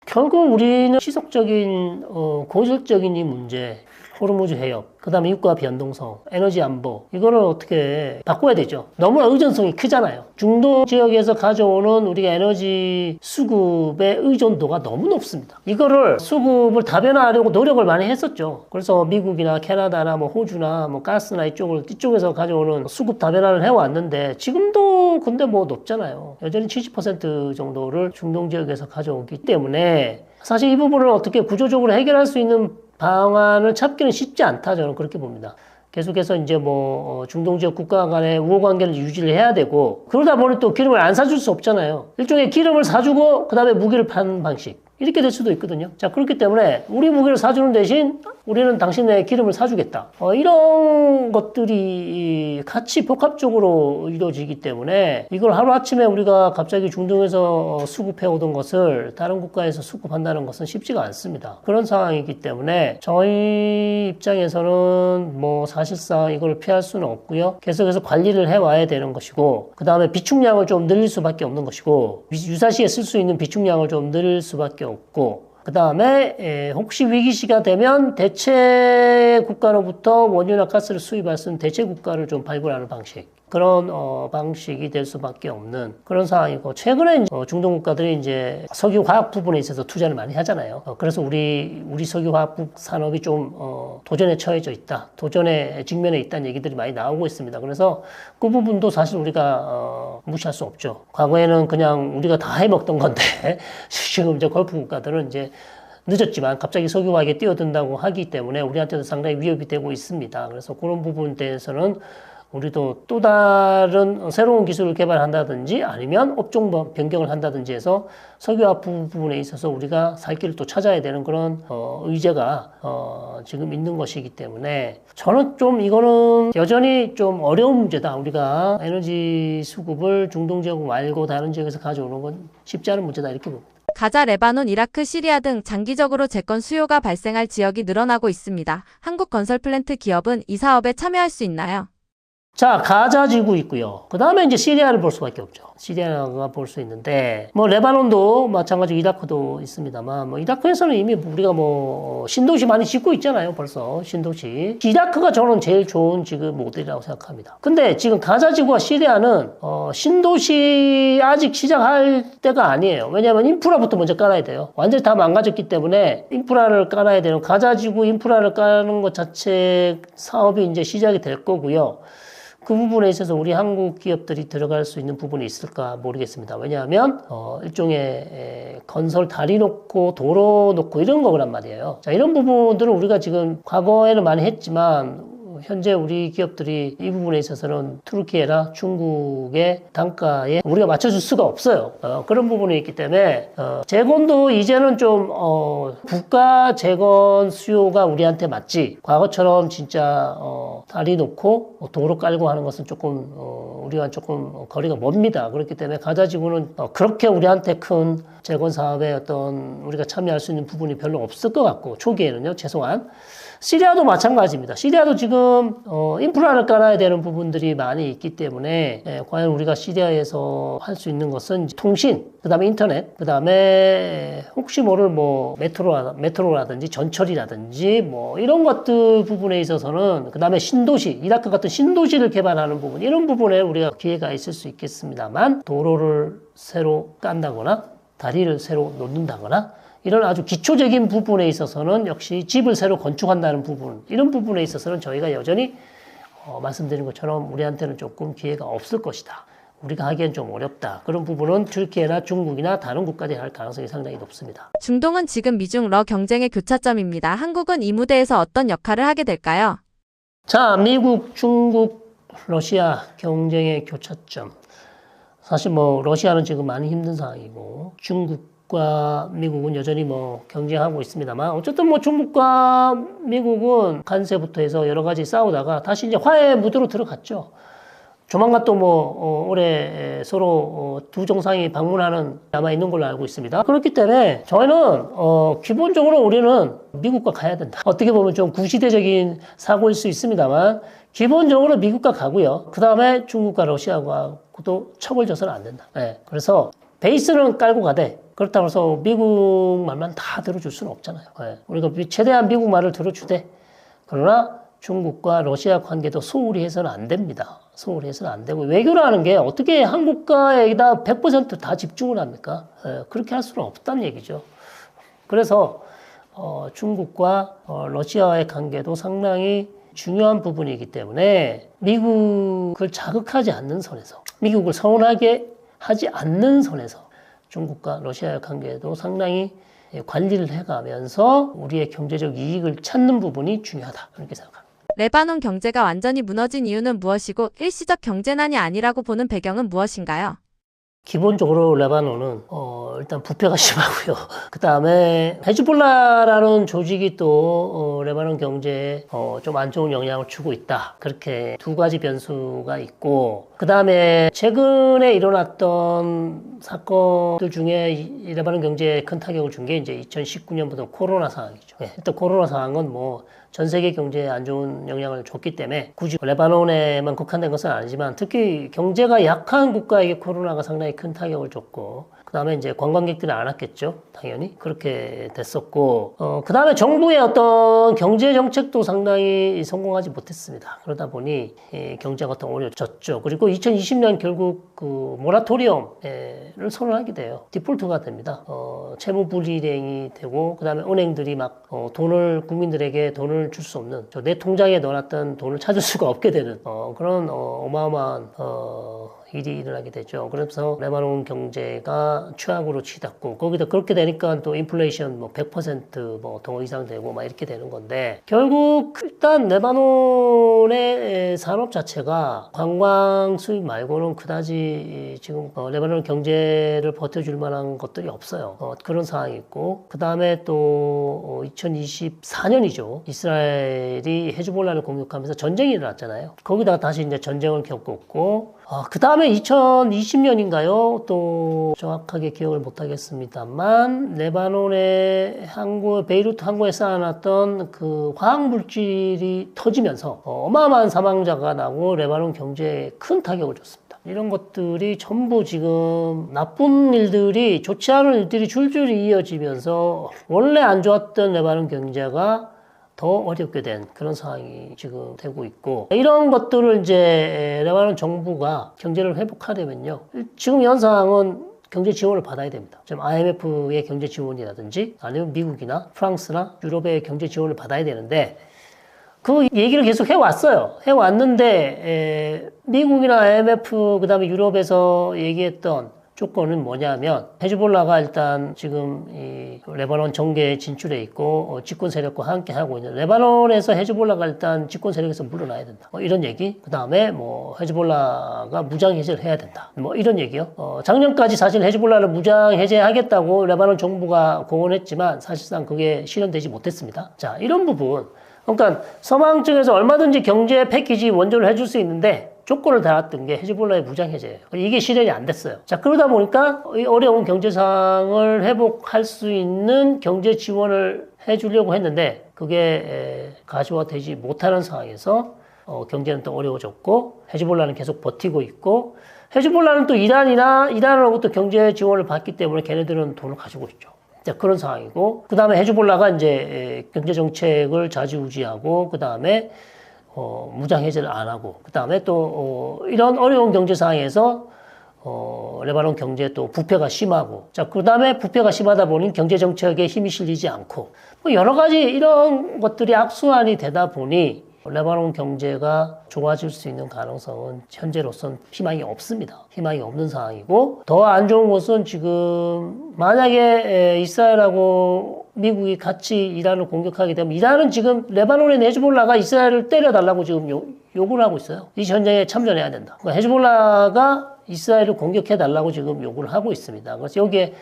결국 우리는 지속적인 고질적인 이 문제, 호르무즈 해협, 그 다음에 유가 변동성, 에너지 안보 이거를 어떻게 바꿔야 되죠. 너무 의존성이 크잖아요. 중동 지역에서 가져오는 우리가 에너지 수급의 의존도가 너무 높습니다. 이거를 수급을 다변화하려고 노력을 많이 했었죠. 그래서 미국이나 캐나다나 뭐 호주나 뭐 가스나 이쪽에서 가져오는 수급 다변화를 해왔는데 지금도 근데 뭐 높잖아요. 여전히 70% 정도를 중동 지역에서 가져오기 때문에 사실 이 부분을 어떻게 구조적으로 해결할 수 있는 방안을 찾기는 쉽지 않다 저는 그렇게 봅니다. 계속해서 이제 뭐 중동 지역 국가 간의 우호 관계를 유지를 해야 되고 그러다 보니 또 기름을 안 사줄 수 없잖아요. 일종의 기름을 사주고 그 다음에 무기를 파는 방식 이렇게 될 수도 있거든요. 자 그렇기 때문에 우리 무기를 사주는 대신 우리는 당신의 기름을 사주겠다. 이런 것들이 같이 복합적으로 이루어지기 때문에 이걸 하루아침에 우리가 갑자기 중동에서 수급해오던 것을 다른 국가에서 수급한다는 것은 쉽지가 않습니다. 그런 상황이기 때문에 저희 입장에서는 뭐 사실상 이걸 피할 수는 없고요. 계속해서 관리를 해와야 되는 것이고 그 다음에 비축량을 좀 늘릴 수밖에 없는 것이고 유사시에 쓸 수 있는 비축량을 좀 늘릴 수밖에 없고 그 다음에 혹시 위기시가 되면 대체 국가로부터 원유나 가스를 수입할 수 있는 대체 국가를 좀 발굴하는 방식 그런 방식이 될 수밖에 없는 그런 상황이고 최근에 중동 국가들이 이제 석유 화학 부분에 있어서 투자를 많이 하잖아요. 그래서 우리 석유 화학 산업이 좀 도전에 처해져 있다. 도전에 직면해 있다는 얘기들이 많이 나오고 있습니다. 그래서 그 부분도 사실 우리가 무시할 수 없죠. 과거에는 그냥 우리가 다 해먹던 건데 지금 이제 걸프 국가들은 이제 늦었지만 갑자기 석유화학에 뛰어든다고 하기 때문에 우리한테도 상당히 위협이 되고 있습니다. 그래서 그런 부분에 대해서는 우리도 또 다른 새로운 기술을 개발한다든지 아니면 업종 변경을 한다든지 해서 석유화학 부분에 있어서 우리가 살 길을 또 찾아야 되는 그런 의제가 지금 있는 것이기 때문에 저는 좀 이거는 여전히 좀 어려운 문제다. 우리가 에너지 수급을 중동 지역 말고 다른 지역에서 가져오는 건 쉽지 않은 문제다 이렇게 봅니다. 가자, 레바논, 이라크, 시리아 등 장기적으로 재건 수요가 발생할 지역이 늘어나고 있습니다. 한국 건설 플랜트 기업은 이 사업에 참여할 수 있나요? 자, 가자 지구 있고요. 그 다음에 이제 시리아를 볼 수밖에 없죠. 시리아가 볼 수 있는데, 뭐, 레바논도 마찬가지로 이라크도 있습니다만, 뭐, 이라크에서는 이미 우리가 뭐, 신도시 많이 짓고 있잖아요, 벌써. 신도시. 이라크가 저는 제일 좋은 지금 모델이라고 생각합니다. 근데 지금 가자 지구와 시리아는, 신도시 아직 시작할 때가 아니에요. 왜냐하면 인프라부터 먼저 깔아야 돼요. 완전히 다 망가졌기 때문에 인프라를 깔아야 되는, 가자 지구 인프라를 까는 것 자체 사업이 이제 시작이 될 거고요. 그 부분에 있어서 우리 한국 기업들이 들어갈 수 있는 부분이 있을까 모르겠습니다. 왜냐하면 일종의 건설 다리 놓고 도로 놓고 이런 거란 말이에요. 자, 이런 부분들은 우리가 지금 과거에는 많이 했지만 현재 우리 기업들이 이 부분에 있어서는 투르키예나 중국의 단가에 우리가 맞춰줄 수가 없어요. 그런 부분이 있기 때문에 재건도 이제는 좀 국가 재건 수요가 우리한테 맞지 과거처럼 진짜 다리 놓고 도로 깔고 하는 것은 조금 우리가 조금 거리가 멉니다. 그렇기 때문에 가자지구는 그렇게 우리한테 큰 재건 사업에 어떤 우리가 참여할 수 있는 부분이 별로 없을 것 같고 초기에는요 최소한 시리아도 마찬가지입니다. 시리아도 지금 지금 인프라를 깔아야 되는 부분들이 많이 있기 때문에 과연 우리가 시리아에서 할 수 있는 것은 통신, 그 다음에 인터넷, 그 다음에 혹시 모를 뭐 메트로라든지 전철이라든지 뭐 이런 것들 부분에 있어서는, 그 다음에 신도시, 이라크 같은 신도시를 개발하는 부분, 이런 부분에 우리가 기회가 있을 수 있겠습니다만, 도로를 새로 깐다거나 다리를 새로 놓는다거나 이런 아주 기초적인 부분에 있어서는 역시 집을 새로 건축한다는 부분, 이런 부분에 있어서는 저희가 여전히 말씀드린 것처럼 우리한테는 조금 기회가 없을 것이다. 우리가 하기엔 좀 어렵다. 그런 부분은 튀르키예나 중국이나 다른 국가들이 할 가능성이 상당히 높습니다. 중동은 지금 미중 러 경쟁의 교차점입니다. 한국은 이 무대에서 어떤 역할을 하게 될까요? 자, 미국, 중국, 러시아 경쟁의 교차점. 사실 뭐 러시아는 지금 많이 힘든 상황이고 중국과 미국은 여전히 뭐 경쟁하고 있습니다만, 어쨌든 뭐 중국과 미국은 간세부터 해서 여러 가지 싸우다가 다시 이제 화해 무드로 들어갔죠. 조만간 또 뭐 올해 서로 두 정상이 방문하는 남아 있는 걸로 알고 있습니다. 그렇기 때문에 저희는 기본적으로 우리는 미국과 가야 된다. 어떻게 보면 좀 구시대적인 사고일 수 있습니다만 기본적으로 미국과 가고요. 그 다음에 중국과 러시아하고도 척을 져서는 안 된다. 네. 그래서 베이스는 깔고 가되, 그렇다고 해서 미국 말만 다 들어줄 수는 없잖아요. 네. 우리가 최대한 미국 말을 들어주되, 그러나 중국과 러시아 관계도 소홀히 해서는 안 됩니다. 소홀히 해서는 안 되고, 외교라는 게 어떻게 한국과에다 100% 집중을 합니까? 그렇게 할 수는 없다는 얘기죠. 그래서 중국과 러시아와의 관계도 상당히 중요한 부분이기 때문에 미국을 자극하지 않는 선에서, 미국을 서운하게 하지 않는 선에서 중국과 러시아의 관계도 상당히 관리를 해가면서 우리의 경제적 이익을 찾는 부분이 중요하다. 그렇게 생각합니다. 레바논 경제가 완전히 무너진 이유는 무엇이고 일시적 경제난이 아니라고 보는 배경은 무엇인가요? 기본적으로 레바논은 일단 부패가 심하고요. 그 다음에 헤즈볼라라는 조직이 또 레바논 경제에 좀 안 좋은 영향을 주고 있다. 그렇게 두 가지 변수가 있고, 그 다음에 최근에 일어났던 사건들 중에 이 레바논 경제에 큰 타격을 준 게 이제 2019년부터 코로나 상황이죠. 일단 코로나 상황은 뭐 전 세계 경제에 안 좋은 영향을 줬기 때문에 굳이 레바논에만 국한된 것은 아니지만, 특히 경제가 약한 국가에게 코로나가 상당히 큰 타격을 줬고, 그 다음에 이제 관광객들이 안 왔겠죠. 당연히. 그렇게 됐었고, 그 다음에 정부의 어떤 경제 정책도 상당히 성공하지 못했습니다. 그러다 보니 경제가 더 어려워졌죠. 그리고 2020년 결국 그 모라토리엄을 선언하게 돼요. 디폴트가 됩니다. 채무 불이행이 되고, 그 다음에 은행들이 막 국민들에게 돈을 줄 수 없는, 내 통장에 넣어놨던 돈을 찾을 수가 없게 되는 그런 어마어마한 일이 일어나게 되죠. 그래서 레바논 경제가 최악으로 치닫고, 거기다 그렇게 되니까 또 인플레이션 뭐 100% 뭐 더 이상 되고 막 이렇게 되는 건데, 결국 일단 레바논의 산업 자체가 관광 수입 말고는 그다지 지금 레바논 경제를 버텨줄 만한 것들이 없어요. 그런 상황이 있고, 그 다음에 또 2024년이죠. 이스라엘이 헤즈볼라를 공격하면서 전쟁이 일어났잖아요. 거기다가 다시 이제 전쟁을 겪었고, 그 다음에 2020년인가요? 또 정확하게 기억을 못하겠습니다만, 레바논의 베이루트 항구에 쌓아놨던 그 화학물질이 터지면서 어마어마한 사망자가 나고 레바논 경제에 큰 타격을 줬습니다. 이런 것들이 전부 지금 나쁜 일들이, 좋지 않은 일들이 줄줄이 이어지면서 원래 안 좋았던 레바논 경제가 더 어렵게 된 그런 상황이 지금 되고 있고, 이런 것들을 이제 레바논 정부가 경제를 회복하려면요, 지금 현 상황은 경제 지원을 받아야 됩니다. 지금 IMF의 경제 지원이라든지 아니면 미국이나 프랑스나 유럽의 경제 지원을 받아야 되는데, 그 얘기를 계속 해왔어요. 해왔는데 미국이나 IMF 그다음에 유럽에서 얘기했던 조건은 뭐냐면, 헤즈볼라가 일단 지금 이 레바논 정계에 진출해 있고 집권 세력과 함께 하고 있는, 레바논에서 헤즈볼라가 일단 집권 세력에서 물러나야 된다. 이런 얘기. 그 다음에 뭐 헤즈볼라가 무장 해제를 해야 된다. 뭐 이런 얘기요. 작년까지 사실 헤즈볼라를 무장 해제하겠다고 레바논 정부가 공언했지만 사실상 그게 실현되지 못했습니다. 자, 이런 부분. 그러니까 서방 측에서 얼마든지 경제 패키지 원조를 해줄 수 있는데 조건을 달았던 게 헤즈볼라의 무장 해제예요. 이게 실현이 안 됐어요. 자, 그러다 보니까 이 어려운 경제 상황을 회복할 수 있는 경제 지원을 해주려고 했는데, 그게 가시화되지 못하는 상황에서 경제는 또 어려워졌고 헤즈볼라는 계속 버티고 있고 헤즈볼라는 또 이란으로부터 경제 지원을 받기 때문에 걔네들은 돈을 가지고 있죠. 자, 그런 상황이고 그 다음에 헤즈볼라가 이제 경제 정책을 좌지우지하고 그 다음에 무장 해제를 안 하고 그 다음에 또 이런 어려운 경제 상황에서 레바논 경제 또 부패가 심하고 자, 그 다음에 부패가 심하다 보니 경제 정책에 힘이 실리지 않고 뭐 여러 가지 이런 것들이 악순환이 되다 보니 레바논 경제가 좋아질 수 있는 가능성은 현재로선 희망이 없습니다. 희망이 없는 상황이고 더 안 좋은 것은 지금 만약에 이스라엘하고 미국이 같이 이란을 공격하게 되면 이란은 지금 레바논의 헤즈볼라가 이스라엘을 때려달라고 지금 요구를 하고 있어요. 이 전쟁에 참전해야 된다. 그러니까 헤즈볼라가 이스라엘을 공격해달라고 지금 요구를 하고 있습니다. 그래서 여기에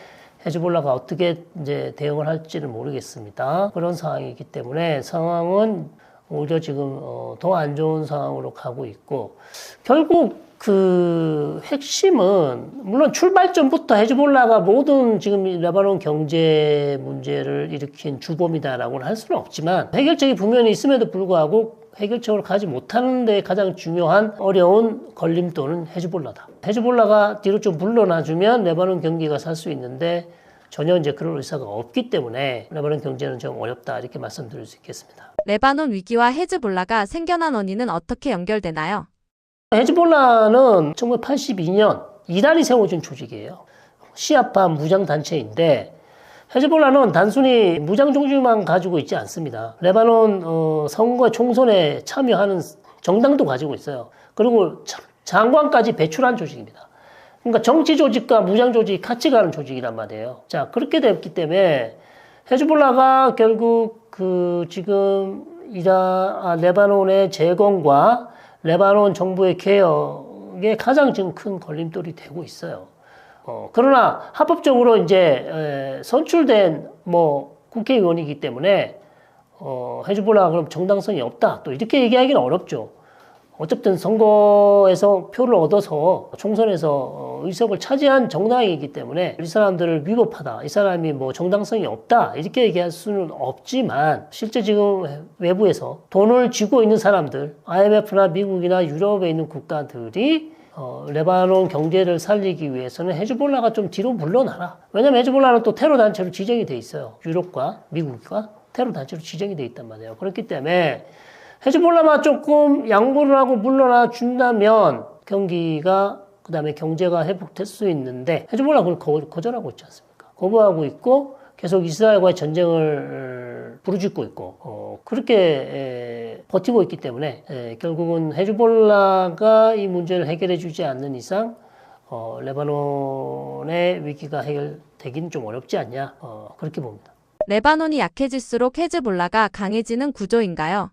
헤즈볼라가 어떻게 이제 대응을 할지는 모르겠습니다. 그런 상황이기 때문에 상황은 오히려 지금 더 안 좋은 상황으로 가고 있고 결국 그 핵심은 물론 출발점부터 헤즈볼라가 모든 지금 레바논 경제 문제를 일으킨 주범이다라고는 할 수는 없지만 해결책이 분명히 있음에도 불구하고 해결책으로 가지 못하는 데 가장 중요한 어려운 걸림돌은 헤즈볼라다. 헤즈볼라가 뒤로 좀 물러나주면 레바논 경기가 살 수 있는데 전혀 이제 그럴 의사가 없기 때문에 레바논 경제는 좀 어렵다 이렇게 말씀드릴 수 있겠습니다. 레바논 위기와 헤즈볼라가 생겨난 원인은 어떻게 연결되나요? 헤즈볼라는 1982년 이란이 세워준 조직이에요. 시아파 무장단체인데 헤즈볼라는 단순히 무장 종주만 가지고 있지 않습니다. 레바논 선거 총선에 참여하는 정당도 가지고 있어요. 그리고 장관까지 배출한 조직입니다. 그러니까 정치 조직과 무장 조직이 같이 가는 조직이란 말이에요. 자, 그렇게 됐기 때문에 헤즈볼라가 결국 그 지금 레바논의 재건과 레바논 정부의 개혁에 가장 지금 큰 걸림돌이 되고 있어요. 그러나 합법적으로 이제 선출된 뭐 국회의원이기 때문에 헤즈볼라가 그럼 정당성이 없다 또 이렇게 얘기하기는 어렵죠. 어쨌든 선거에서 표를 얻어서 총선에서 의석을 차지한 정당이기 때문에 이 사람들을 위법하다, 이 사람이 뭐 정당성이 없다 이렇게 얘기할 수는 없지만 실제 지금 외부에서 돈을 쥐고 있는 사람들, IMF나 미국이나 유럽에 있는 국가들이 레바논 경제를 살리기 위해서는 헤즈볼라가 좀 뒤로 물러나라. 왜냐면 헤즈볼라는 또 테러 단체로 지정이 돼 있어요. 유럽과 미국과 테러 단체로 지정이 돼 있단 말이에요. 그렇기 때문에 헤즈볼라만 조금 양보를 하고 물러나 준다면 경기가 그다음에 경제가 회복될 수 있는데 헤즈볼라가 그걸 거절하고 있지 않습니까? 거부하고 있고 계속 이스라엘과의 전쟁을 부르짖고 있고 그렇게 버티고 있기 때문에 결국은 헤즈볼라가 이 문제를 해결해 주지 않는 이상 레바논의 위기가 해결되기는 좀 어렵지 않냐 그렇게 봅니다. 레바논이 약해질수록 헤즈볼라가 강해지는 구조인가요?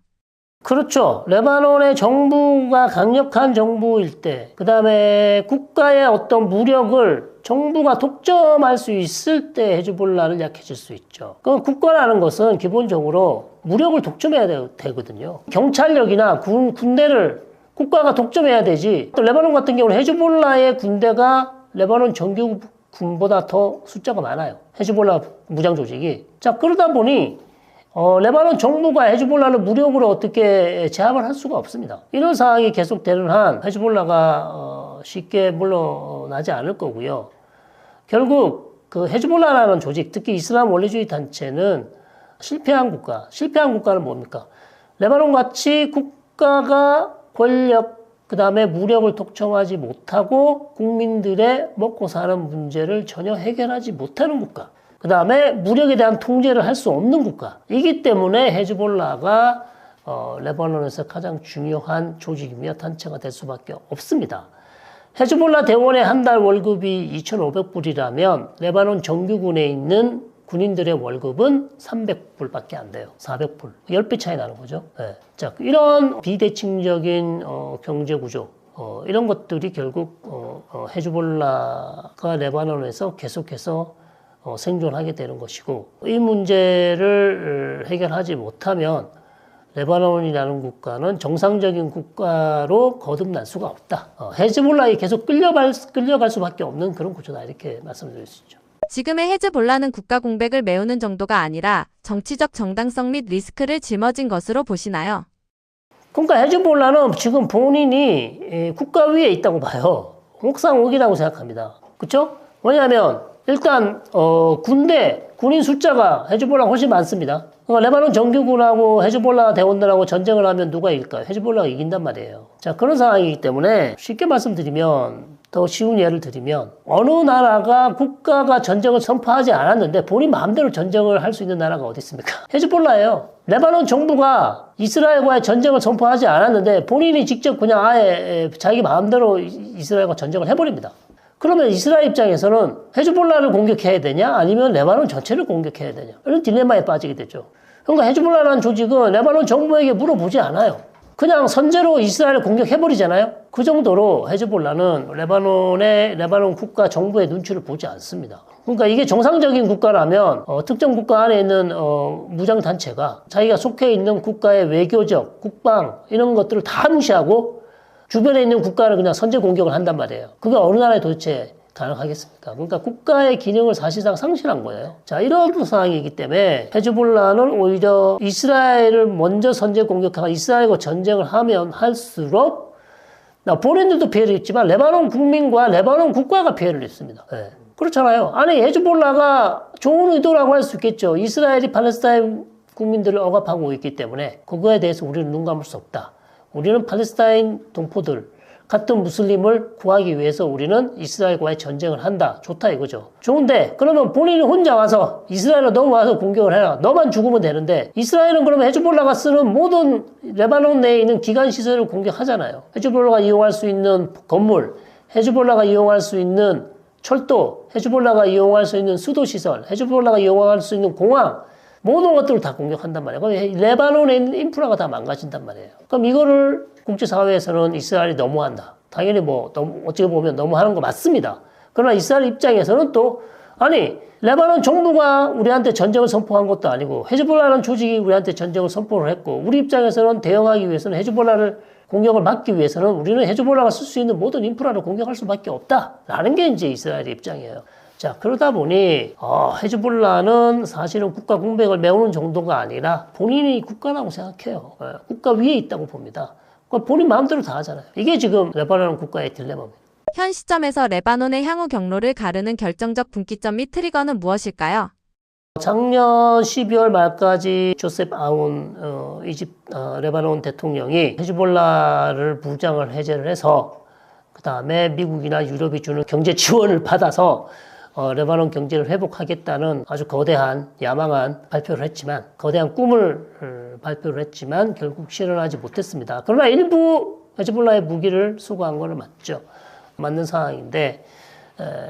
그렇죠. 레바논의 정부가 강력한 정부일 때, 그 다음에 국가의 어떤 무력을 정부가 독점할 수 있을 때 헤즈볼라는 약해질 수 있죠. 그 국가라는 것은 기본적으로 무력을 독점해야 되거든요. 경찰력이나 군대를 국가가 독점해야 되지. 또 레바논 같은 경우는 헤즈볼라의 군대가 레바논 정규 군보다 더 숫자가 많아요. 헤즈볼라 무장 조직이. 자, 그러다 보니 레바논 정부가 헤즈볼라를 무력으로 어떻게 제압을 할 수가 없습니다. 이런 상황이 계속되는 한 헤즈볼라가 쉽게 물러나지 않을 거고요. 결국 그 헤즈볼라라는 조직, 특히 이슬람 원리주의 단체는 실패한 국가는 뭡니까? 레바논 같이 국가가 권력, 그 다음에 무력을 독점하지 못하고 국민들의 먹고 사는 문제를 전혀 해결하지 못하는 국가. 그 다음에 무력에 대한 통제를 할 수 없는 국가이기 때문에 헤즈볼라가 레바논에서 가장 중요한 조직이며 단체가 될 수밖에 없습니다. 헤즈볼라 대원의 한 달 월급이 2,500불이라면 레바논 정규군에 있는 군인들의 월급은 300불밖에 안 돼요. 400불. 10배 차이 나는 거죠. 네. 자, 이런 비대칭적인 경제 구조 이런 것들이 결국 헤즈볼라가 레바논에서 계속해서 생존하게 되는 것이고 이 문제를 해결하지 못하면 레바논이라는 국가는 정상적인 국가로 거듭날 수가 없다. 헤즈볼라에 계속 끌려갈 수밖에 없는 그런 구조다 이렇게 말씀드릴 수 있죠. 지금의 헤즈볼라는 국가 공백을 메우는 정도가 아니라 정치적 정당성 및 리스크를 짊어진 것으로 보시나요? 그러니까 헤즈볼라는 지금 본인이 국가 위에 있다고 봐요. 옥상옥이라고 생각합니다. 그렇죠? 왜냐하면 일단 군인 숫자가 헤즈볼라가 훨씬 많습니다. 그러니까 레바논 정규군하고 헤즈볼라 대원들하고 전쟁을 하면 누가 이길까요? 헤즈볼라가 이긴단 말이에요. 자, 그런 상황이기 때문에 쉽게 말씀드리면, 더 쉬운 예를 들면 어느 나라가 국가가 전쟁을 선포하지 않았는데 본인 마음대로 전쟁을 할 수 있는 나라가 어디 있습니까? 헤즈볼라예요. 레바논 정부가 이스라엘과의 전쟁을 선포하지 않았는데 본인이 직접 그냥 아예 자기 마음대로 이스라엘과 전쟁을 해버립니다. 그러면 이스라엘 입장에서는 헤즈볼라를 공격해야 되냐 아니면 레바논 전체를 공격해야 되냐 이런 딜레마에 빠지게 되죠. 그러니까 헤즈볼라라는 조직은 레바논 정부에게 물어보지 않아요. 그냥 선제로 이스라엘을 공격해버리잖아요. 그 정도로 헤즈볼라는 레바논 국가 정부의 눈치를 보지 않습니다. 그러니까 이게 정상적인 국가라면 특정 국가 안에 있는 무장단체가 자기가 속해 있는 국가의 외교적, 국방 이런 것들을 다 무시하고 주변에 있는 국가를 그냥 선제 공격을 한단 말이에요. 그게 어느 나라에 도대체 가능하겠습니까? 그러니까 국가의 기능을 사실상 상실한 거예요. 자, 이런 상황이기 때문에 헤즈볼라는 오히려 이스라엘을 먼저 선제 공격하고 이스라엘과 전쟁을 하면 할수록 본인들도 피해를 입지만 레바논 국민과 레바논 국가가 피해를 입습니다. 네. 그렇잖아요. 아니 헤즈볼라가 좋은 의도라고 할 수 있겠죠. 이스라엘이 팔레스타인 국민들을 억압하고 있기 때문에 그거에 대해서 우리는 눈 감을 수 없다. 우리는 팔레스타인 동포들 같은 무슬림을 구하기 위해서 우리는 이스라엘과의 전쟁을 한다. 좋다 이거죠. 좋은데 그러면 본인이 혼자 와서 이스라엘로 넘어와서 공격을 해라. 너만 죽으면 되는데 이스라엘은 그러면 헤즈볼라가 쓰는 모든 레바논 내에 있는 기관 시설을 공격하잖아요. 헤즈볼라가 이용할 수 있는 건물, 헤즈볼라가 이용할 수 있는 철도, 헤즈볼라가 이용할 수 있는 수도시설, 헤즈볼라가 이용할 수 있는 공항 모든 것들을 다 공격한단 말이에요. 그럼 레바논에 있는 인프라가 다 망가진단 말이에요. 그럼 이거를 국제사회에서는 이스라엘이 너무한다. 당연히 어찌 보면 너무하는 거 맞습니다. 그러나 이스라엘 입장에서는 또 아니 레바논 정부가 우리한테 전쟁을 선포한 것도 아니고 헤즈볼라라는 조직이 우리한테 전쟁을 선포를 했고 우리 입장에서는 대응하기 위해서는 헤즈볼라를 공격을 막기 위해서는 우리는 헤즈볼라가 쓸 수 있는 모든 인프라를 공격할 수밖에 없다라는 게 이제 이스라엘의 입장이에요. 자, 그러다 보니 헤즈볼라는 사실은 국가 공백을 메우는 정도가 아니라 본인이 국가라고 생각해요. 국가 위에 있다고 봅니다. 본인 마음대로 다 하잖아요. 이게 지금 레바논 국가의 딜레마입니다. 현 시점에서 레바논의 향후 경로를 가르는 결정적 분기점 및 트리거는 무엇일까요? 작년 12월 말까지 조셉 아운 레바논 대통령이 헤즈볼라를 무장을 해제를 해서 그 다음에 미국이나 유럽이 주는 경제 지원을 받아서 레바논 경제를 회복하겠다는 아주 거대한 야망한 발표를 했지만 거대한 꿈을 발표를 했지만 결국 실현하지 못했습니다. 그러나 일부 헤즈볼라의 무기를 수거한 거는 맞죠. 맞는 상황인데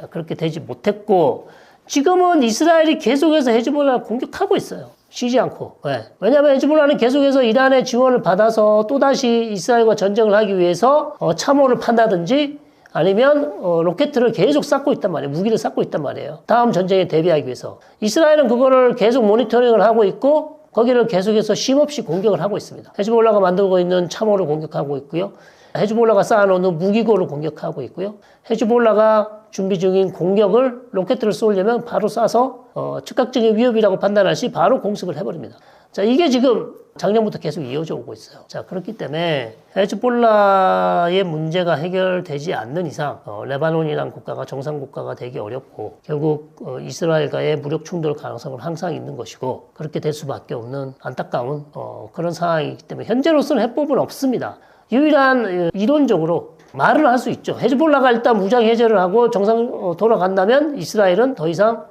그렇게 되지 못했고 지금은 이스라엘이 계속해서 헤즈볼라를 공격하고 있어요. 쉬지 않고. 왜냐하면 헤즈볼라는 계속해서 이란의 지원을 받아서 또다시 이스라엘과 전쟁을 하기 위해서 참호를 판다든지 아니면 로켓을 계속 쌓고 있단 말이에요. 무기를 쌓고 있단 말이에요. 다음 전쟁에 대비하기 위해서. 이스라엘은 그거를 계속 모니터링을 하고 있고 거기를 계속해서 쉼없이 공격을 하고 있습니다. 헤즈볼라가 만들고 있는 참호를 공격하고 있고요. 헤즈볼라가 쌓아놓는 무기고를 공격하고 있고요. 헤즈볼라가 준비 중인 공격을 로켓을 쏘려면 바로 쏴서 즉각적인 위협이라고 판단할 시 바로 공습을 해버립니다. 자, 이게 지금 작년부터 계속 이어져 오고 있어요. 자, 그렇기 때문에 헤즈볼라의 문제가 해결되지 않는 이상 레바논이라는 국가가 정상국가가 되기 어렵고 결국 이스라엘과의 무력 충돌 가능성은 항상 있는 것이고 그렇게 될 수밖에 없는 안타까운 그런 상황이기 때문에 현재로서는 해법은 없습니다. 유일한 이론적으로 말을 할 수 있죠. 헤즈볼라가 일단 무장 해제를 하고 정상 돌아간다면 이스라엘은 더 이상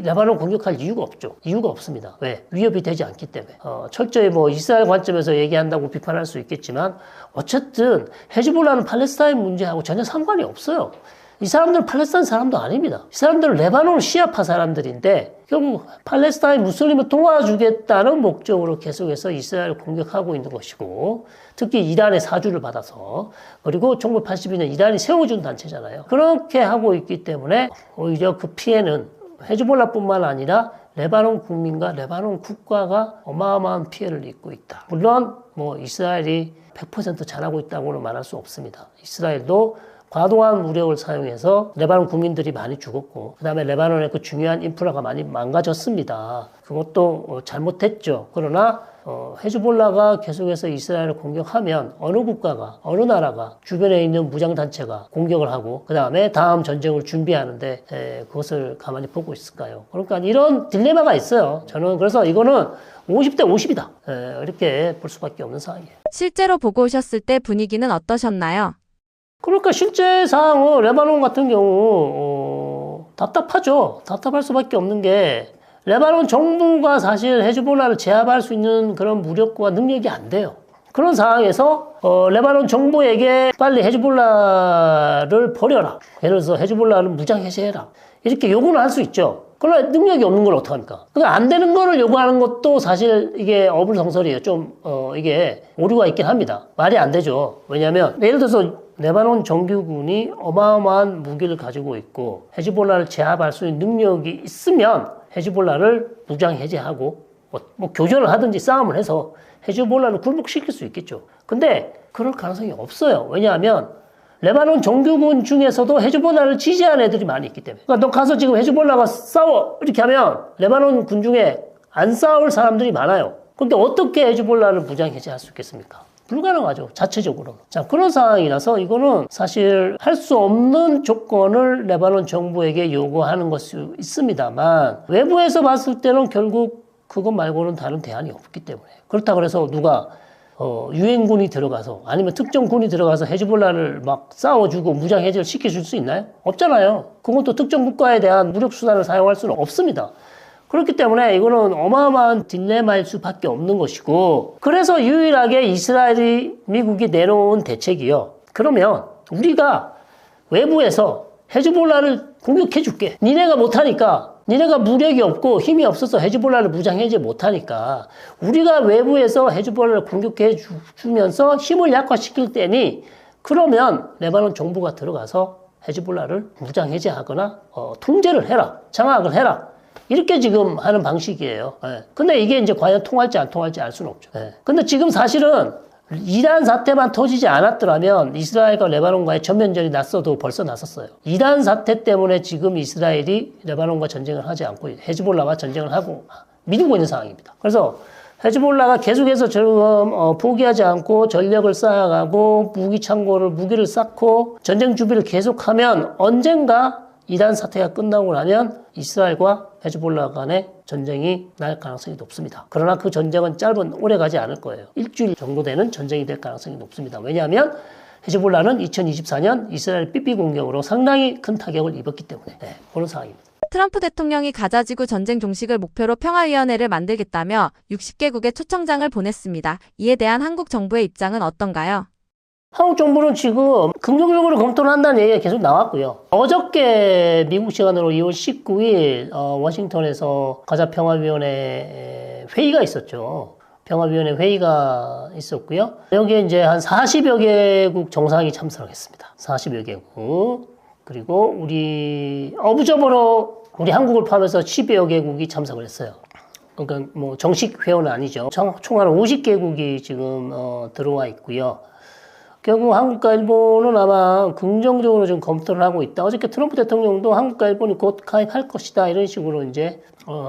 레바논 공격할 이유가 없죠. 이유가 없습니다. 왜? 위협이 되지 않기 때문에. 철저히 이스라엘 관점에서 얘기한다고 비판할 수 있겠지만 어쨌든 헤즈볼라는 팔레스타인 문제하고 전혀 상관이 없어요. 이 사람들은 팔레스타인 사람도 아닙니다. 이 사람들은 레바논 시아파 사람들인데 결국 팔레스타인 무슬림을 도와주겠다는 목적으로 계속해서 이스라엘을 공격하고 있는 것이고 특히 이란의 사주를 받아서 그리고 1982년 이란이 세워준 단체잖아요. 그렇게 하고 있기 때문에 오히려 그 피해는 헤즈볼라뿐만 아니라 레바논 국민과 레바논 국가가 어마어마한 피해를 입고 있다. 물론 이스라엘이 100% 잘하고 있다고는 말할 수 없습니다. 이스라엘도 과도한 무력을 사용해서 레바논 국민들이 많이 죽었고 그 다음에 레바논의 그 중요한 인프라가 많이 망가졌습니다. 그것도 잘못했죠. 그러나 헤즈볼라가 계속해서 이스라엘을 공격하면 어느 국가가 어느 나라가 주변에 있는 무장단체가 공격을 하고 그 다음에 다음 전쟁을 준비하는데 그것을 가만히 보고 있을까요? 그러니까 이런 딜레마가 있어요. 저는 그래서 이거는 50대 50이다 이렇게 볼 수밖에 없는 상황이에요. 실제로 보고 오셨을 때 분위기는 어떠셨나요? 그러니까 실제 상황은 레바논 같은 경우 답답하죠. 답답할 수밖에 없는 게 레바논 정부가 사실 헤즈볼라를 제압할 수 있는 그런 무력과 능력이 안 돼요. 그런 상황에서 레바논 정부에게 빨리 헤즈볼라를 버려라. 예를 들어서 헤즈볼라를 무장 해제해라. 이렇게 요구는 할 수 있죠. 그러나 능력이 없는 걸 어떡합니까? 그러니까 안 되는 거를 요구하는 것도 사실 이게 어불성설이에요. 좀 이게 오류가 있긴 합니다. 말이 안 되죠. 왜냐하면 예를 들어서 레바논 정규군이 어마어마한 무기를 가지고 있고 헤즈볼라를 제압할 수 있는 능력이 있으면 헤즈볼라를 무장 해제하고 뭐 교전을 하든지 싸움을 해서 헤즈볼라를 굴복시킬 수 있겠죠. 근데 그럴 가능성이 없어요. 왜냐하면 레바논 정규군 중에서도 헤즈볼라를 지지하는 애들이 많이 있기 때문에. 그러니까 너 가서 지금 헤즈볼라가 싸워 이렇게 하면 레바논 군 중에 안 싸울 사람들이 많아요. 근데 어떻게 헤즈볼라를 무장 해제할 수 있겠습니까? 불가능하죠. 자체적으로. 자, 그런 상황이라서 이거는 사실 할 수 없는 조건을 레바논 정부에게 요구하는 것이 있습니다만 외부에서 봤을 때는 결국 그것 말고는 다른 대안이 없기 때문에. 그렇다 그래서 누가 유엔군이 들어가서 아니면 특정 군이 들어가서 헤즈볼라를 막 싸워주고 무장 해제를 시켜줄 수 있나요? 없잖아요. 그것도 특정 국가에 대한 무력 수단을 사용할 수는 없습니다. 그렇기 때문에 이거는 어마어마한 딜레마일 수밖에 없는 것이고 그래서 유일하게 이스라엘이 미국이 내놓은 대책이요. 그러면 우리가 외부에서 헤즈볼라를 공격해 줄게. 니네가 못하니까 니네가 무력이 없고 힘이 없어서 헤즈볼라를 무장 해제 못하니까 우리가 외부에서 헤즈볼라를 공격해 주면서 힘을 약화시킬 때니 그러면 레바논 정부가 들어가서 헤즈볼라를 무장 해제하거나 통제를 해라. 장악을 해라. 이렇게 지금 하는 방식이에요. 근데 이게 이제 과연 통할지 안 통할지 알 수는 없죠. 근데 지금 사실은 이란 사태만 터지지 않았더라면 이스라엘과 레바논과의 전면전이 났어도 벌써 났었어요. 이란 사태 때문에 지금 이스라엘이 레바논과 전쟁을 하지 않고 헤즈볼라와 전쟁을 하고 미루고 있는 상황입니다. 그래서 헤즈볼라가 계속해서 지금 포기하지 않고 전력을 쌓아가고 무기를 쌓고 전쟁 준비를 계속하면 언젠가 이란 사태가 끝나고 나면 이스라엘과 헤즈볼라 간의 전쟁이 날 가능성이 높습니다. 그러나 그 전쟁은 오래 가지 않을 거예요. 일주일 정도 되는 전쟁이 될 가능성이 높습니다. 왜냐하면 헤즈볼라는 2024년 이스라엘 삐삐 공격으로 상당히 큰 타격을 입었기 때문에 그런 상황입니다. 트럼프 대통령이 가자지구 전쟁 종식을 목표로 평화위원회를 만들겠다며 60개국의 초청장을 보냈습니다. 이에 대한 한국 정부의 입장은 어떤가요? 한국 정부는 지금 긍정적으로 검토를 한다는 얘기가 계속 나왔고요. 어저께 미국 시간으로 2월 19일 워싱턴에서 가자평화위원회 회의가 있었죠. 평화위원회 회의가 있었고요. 여기에 이제 한 40여 개국 정상이 참석을 했습니다. 40여 개국. 그리고 우리 어부저버로 우리 한국을 포함해서 10여 개국이 참석을 했어요. 그러니까 뭐 정식 회원은 아니죠. 총 한 50개국이 지금 들어와 있고요. 결국 한국과 일본은 아마 긍정적으로 좀 검토를 하고 있다. 어저께 트럼프 대통령도 한국과 일본이 곧 가입할 것이다. 이런 식으로 이제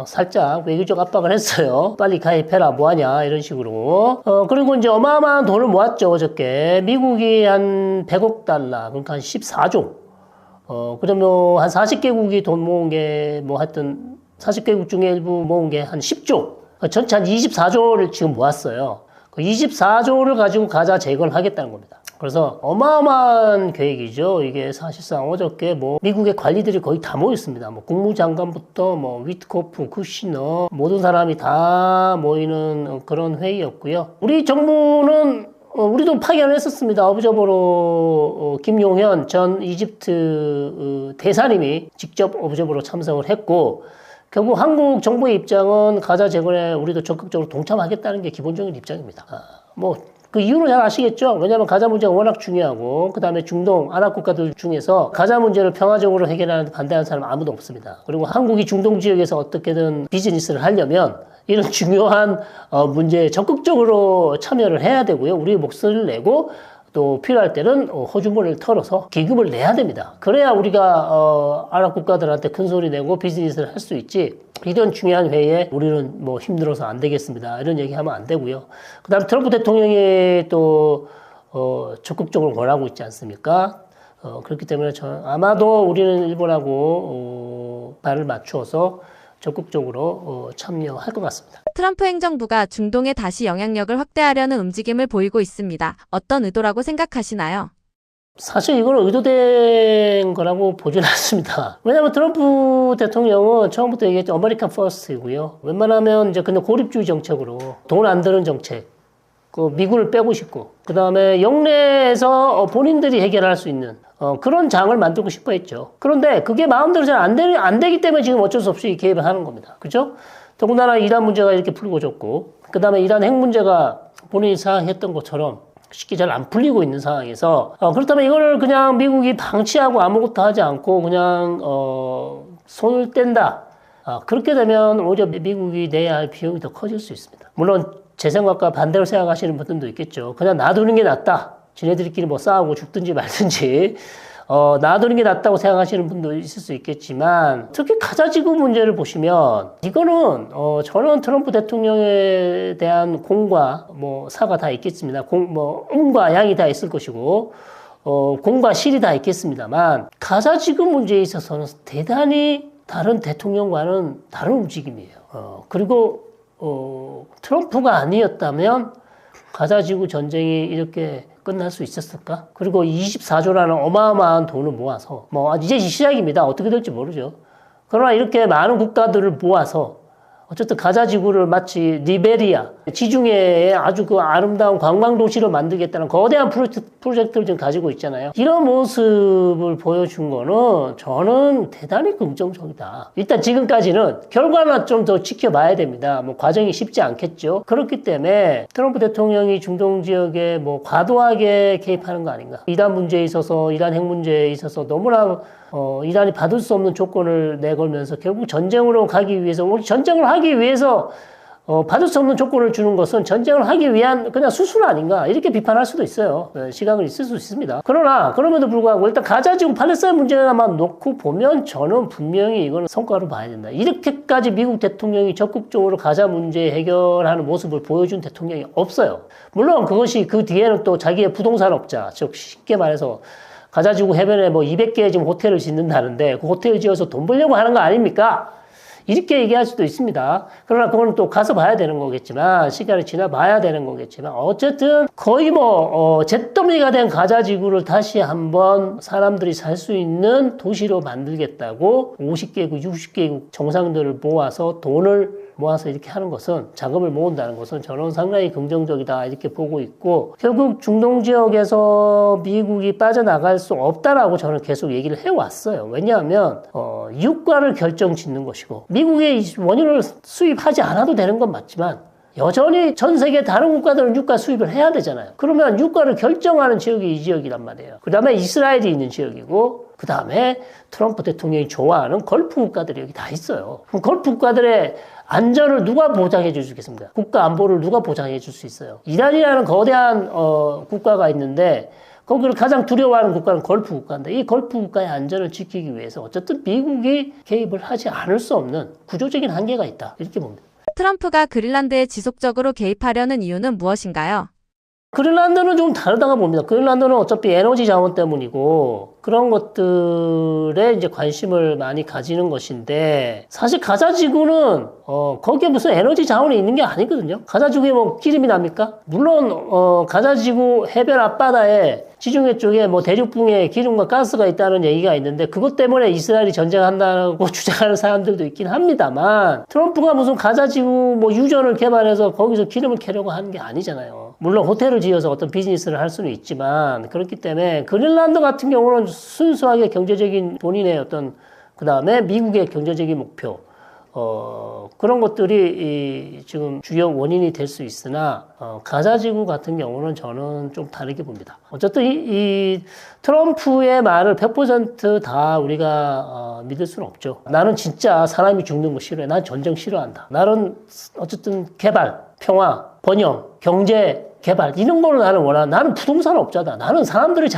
살짝 외교적 압박을 했어요. 빨리 가입해라. 뭐하냐. 이런 식으로. 그리고 이제 어마어마한 돈을 모았죠. 어저께. 미국이 한 100억 달러. 그러니까 한 14조. 그러면 한 40개국이 돈 모은 게 뭐 하여튼 40개국 중에 일부 모은 게 한 10조. 전체 한 24조를 지금 모았어요. 그 24조를 가지고 가자 재건을 하겠다는 겁니다. 그래서 어마어마한 계획이죠. 이게 사실상 어저께 뭐 미국의 관리들이 거의 다 모였습니다. 뭐 국무장관부터 뭐 위트코프, 쿠시너 모든 사람이 다 모이는 그런 회의였고요. 우리 정부는 우리도 파견을 했었습니다. 어부저버로 김용현 전 이집트 대사님이 직접 어부저버로 참석을 했고 결국 한국 정부의 입장은 가자 재건에 우리도 적극적으로 동참하겠다는 게 기본적인 입장입니다. 뭐 그 이유는 잘 아시겠죠? 왜냐하면 가자 문제가 워낙 중요하고 그 다음에 중동 아랍 국가들 중에서 가자 문제를 평화적으로 해결하는 데 반대하는 사람 아무도 없습니다. 그리고 한국이 중동 지역에서 어떻게든 비즈니스를 하려면 이런 중요한 문제에 적극적으로 참여를 해야 되고요. 우리의 목소리를 내고 또 필요할 때는 호주머니를 털어서 기금을 내야 됩니다. 그래야 우리가 아랍 국가들한테 큰 소리 내고 비즈니스를 할 수 있지. 이런 중요한 회의에 우리는 뭐 힘들어서 안 되겠습니다. 이런 얘기하면 안 되고요. 그다음 트럼프 대통령이 또 적극적으로 권하고 있지 않습니까? 그렇기 때문에 아마도 우리는 일본하고 발을 맞추어서 적극적으로 참여할 것 같습니다. 트럼프 행정부가 중동에 다시 영향력을 확대하려는 움직임을 보이고 있습니다. 어떤 의도라고 생각하시나요? 사실 이건 의도된 거라고 보지는 않습니다. 왜냐하면 트럼프 대통령은 처음부터 얘기했죠. 아메리칸 퍼스트이고요. 웬만하면 이제 그냥 고립주의 정책으로 돈 안 드는 정책, 그 미군을 빼고 싶고, 그 다음에 영내에서 본인들이 해결할 수 있는 그런 장을 만들고 싶어 했죠. 그런데 그게 마음대로 잘 안 되기 때문에 지금 어쩔 수 없이 개입을 하는 겁니다. 그죠? 더군다나 이란 문제가 이렇게 풀고졌고, 그 다음에 이란 핵 문제가 본인이 생각했던 것처럼 쉽게 잘 안 풀리고 있는 상황에서 그렇다면 이걸 그냥 미국이 방치하고 아무것도 하지 않고 그냥 손을 뗀다. 그렇게 되면 오히려 미국이 내야 할 비용이 더 커질 수 있습니다. 물론 제 생각과 반대로 생각하시는 분들도 있겠죠. 그냥 놔두는 게 낫다. 지네들끼리 뭐 싸우고 죽든지 말든지 놔두는 게 낫다고 생각하시는 분도 있을 수 있겠지만, 특히 가자 지구 문제를 보시면 이거는 저는 트럼프 대통령에 대한 공과 뭐 사가 다 있겠습니다. 음과 양이 다 있을 것이고 공과 실이 다 있겠습니다만, 가자 지구 문제에 있어서는 대단히 다른 대통령과는 다른 움직임이에요. 그리고 트럼프가 아니었다면 가자 지구 전쟁이 이렇게 끝날 수 있었을까? 그리고 24조라는 어마어마한 돈을 모아서 이제 시작입니다. 어떻게 될지 모르죠. 그러나 이렇게 많은 국가들을 모아서 어쨌든 가자 지구를 마치 리베리아, 지중해에 아주 그 아름다운 관광 도시를 만들겠다는 거대한 프로젝트를 지금 가지고 있잖아요. 이런 모습을 보여준 거는 저는 대단히 긍정적이다. 일단 지금까지는 결과는 좀 더 지켜봐야 됩니다. 과정이 쉽지 않겠죠. 그렇기 때문에 트럼프 대통령이 중동 지역에 과도하게 개입하는 거 아닌가. 이란 문제에 있어서, 이란 핵 문제에 있어서 너무나 이란이 받을 수 없는 조건을 내걸면서 결국 전쟁으로 가기 위해서, 전쟁을 하기 위해서 받을 수 없는 조건을 주는 것은 전쟁을 하기 위한 그냥 수술 아닌가, 이렇게 비판할 수도 있어요. 시각은 있을 수 있습니다. 그러나 그럼에도 불구하고 일단 가자 지구 팔레스타인 문제만 놓고 보면 저는 분명히 이거는 성과로 봐야 된다. 이렇게까지 미국 대통령이 적극적으로 가자 문제 해결하는 모습을 보여준 대통령이 없어요. 물론 그것이 그 뒤에는 또 자기의 부동산업자, 즉 쉽게 말해서 가자 지구 해변에 200개의 지금 호텔을 짓는다는데 그 호텔을 지어서 돈 벌려고 하는 거 아닙니까? 이렇게 얘기할 수도 있습니다. 그러나 그거는 또 가서 봐야 되는 거겠지만, 시간이 지나 봐야 되는 거겠지만, 어쨌든 거의 잿더미가 된 가자 지구를 다시 한번 사람들이 살 수 있는 도시로 만들겠다고 50개국, 60개국 정상들을 모아서 돈을 모아서 이렇게 하는 것은, 자금을 모은다는 것은 저는 상당히 긍정적이다, 이렇게 보고 있고, 결국 중동 지역에서 미국이 빠져나갈 수 없다라고 저는 계속 얘기를 해왔어요. 왜냐하면 유가를 결정 짓는 것이고, 미국의 원유를 수입하지 않아도 되는 건 맞지만 여전히 전 세계 다른 국가들은 유가 수입을 해야 되잖아요. 그러면 유가를 결정하는 지역이 이 지역이란 말이에요. 그 다음에 이스라엘이 있는 지역이고, 그 다음에 트럼프 대통령이 좋아하는 걸프 국가들이 여기 다 있어요. 그럼 걸프 국가들의 안전을 누가 보장해 줄 수 있겠습니까? 국가 안보를 누가 보장해 줄 수 있어요? 이란이라는 거대한 국가가 있는데, 거기를 가장 두려워하는 국가는 걸프 국가인데, 이 걸프 국가의 안전을 지키기 위해서 어쨌든 미국이 개입을 하지 않을 수 없는 구조적인 한계가 있다, 이렇게 봅니다. 트럼프가 그린란드에 지속적으로 개입하려는 이유는 무엇인가요? 그린란드는 좀 다르다고 봅니다. 그린란드는 어차피 에너지 자원 때문이고 그런 것들에 이제 관심을 많이 가지는 것인데, 사실 가자 지구는 거기에 무슨 에너지 자원이 있는 게 아니거든요. 가자 지구에 기름이 납니까? 물론 가자 지구 해변 앞바다에 지중해 쪽에 대륙붕에 기름과 가스가 있다는 얘기가 있는데, 그것 때문에 이스라엘이 전쟁한다고 주장하는 사람들도 있긴 합니다만, 트럼프가 무슨 가자 지구 유전을 개발해서 거기서 기름을 캐려고 하는 게 아니잖아요. 물론 호텔을 지어서 어떤 비즈니스를 할 수는 있지만, 그렇기 때문에 그린란드 같은 경우는 순수하게 경제적인 본인의 그 다음에 미국의 경제적인 목표, 그런 것들이 지금 주요 원인이 될 수 있으나, 가자 지구 같은 경우는 저는 좀 다르게 봅니다. 어쨌든 이 트럼프의 말을 100% 우리가 믿을 수는 없죠. 나는 진짜 사람이 죽는 거 싫어해. 난 전쟁 싫어한다. 나는 어쨌든 개발, 평화, 번영, 경제, 개발 이런 거를 나는 원하. 나는 부동산 업자다. 나는 사람들이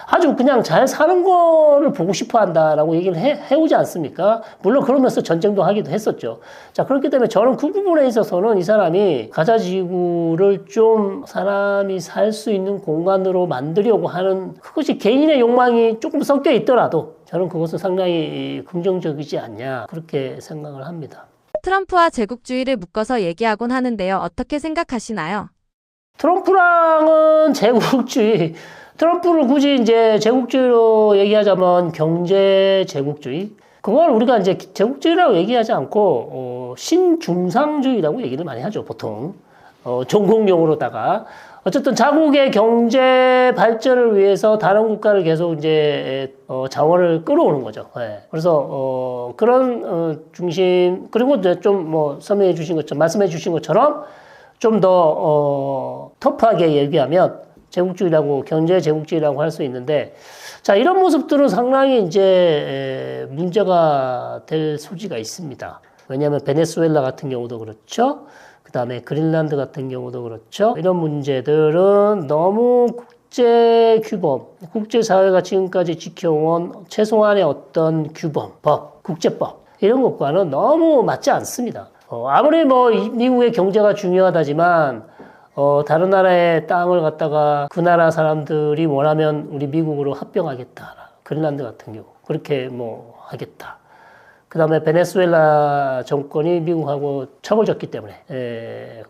아주 그냥 잘 사는 거를 보고 싶어 한다라고 얘기를 해오지 않습니까? 물론 그러면서 전쟁도 하기도 했었죠. 자, 그렇기 때문에 저는 그 부분에 있어서는 이 사람이 가자지구를 좀 사람이 살 수 있는 공간으로 만들려고 하는 그것이 개인의 욕망이 조금 섞여 있더라도 저는 그것은 상당히 긍정적이지 않냐 그렇게 생각을 합니다. 트럼프와 제국주의를 묶어서 얘기하곤 하는데요. 어떻게 생각하시나요? 트럼프랑은 제국주의, 트럼프를 굳이 이제 제국주의로 얘기하자면 경제 제국주의. 그걸 우리가 이제 제국주의라고 얘기하지 않고, 신중상주의라고 얘기를 많이 하죠, 보통. 전공용어로다가. 어쨌든 자국의 경제 발전을 위해서 다른 국가를 계속 이제, 자원을 끌어오는 거죠. 예. 그래서, 그런, 중심, 그리고 이제 좀 설명해 주신 것처럼, 말씀해 주신 것처럼 좀 더, 터프하게 얘기하면 제국주의라고, 경제 제국주의라고 할 수 있는데, 자, 이런 모습들은 상당히 이제 문제가 될 소지가 있습니다. 왜냐하면 베네수엘라 같은 경우도 그렇죠. 그 다음에 그린란드 같은 경우도 그렇죠. 이런 문제들은 너무 국제 규범, 국제사회가 지금까지 지켜온 최소한의 어떤 규범, 법, 국제법, 이런 것과는 너무 맞지 않습니다. 아무리 미국의 경제가 중요하다지만, 다른 나라의 땅을 갖다가 그 나라 사람들이 원하면 우리 미국으로 합병하겠다. 그린란드 같은 경우. 그렇게 하겠다. 그 다음에 베네수엘라 정권이 미국하고 처벌졌기 때문에,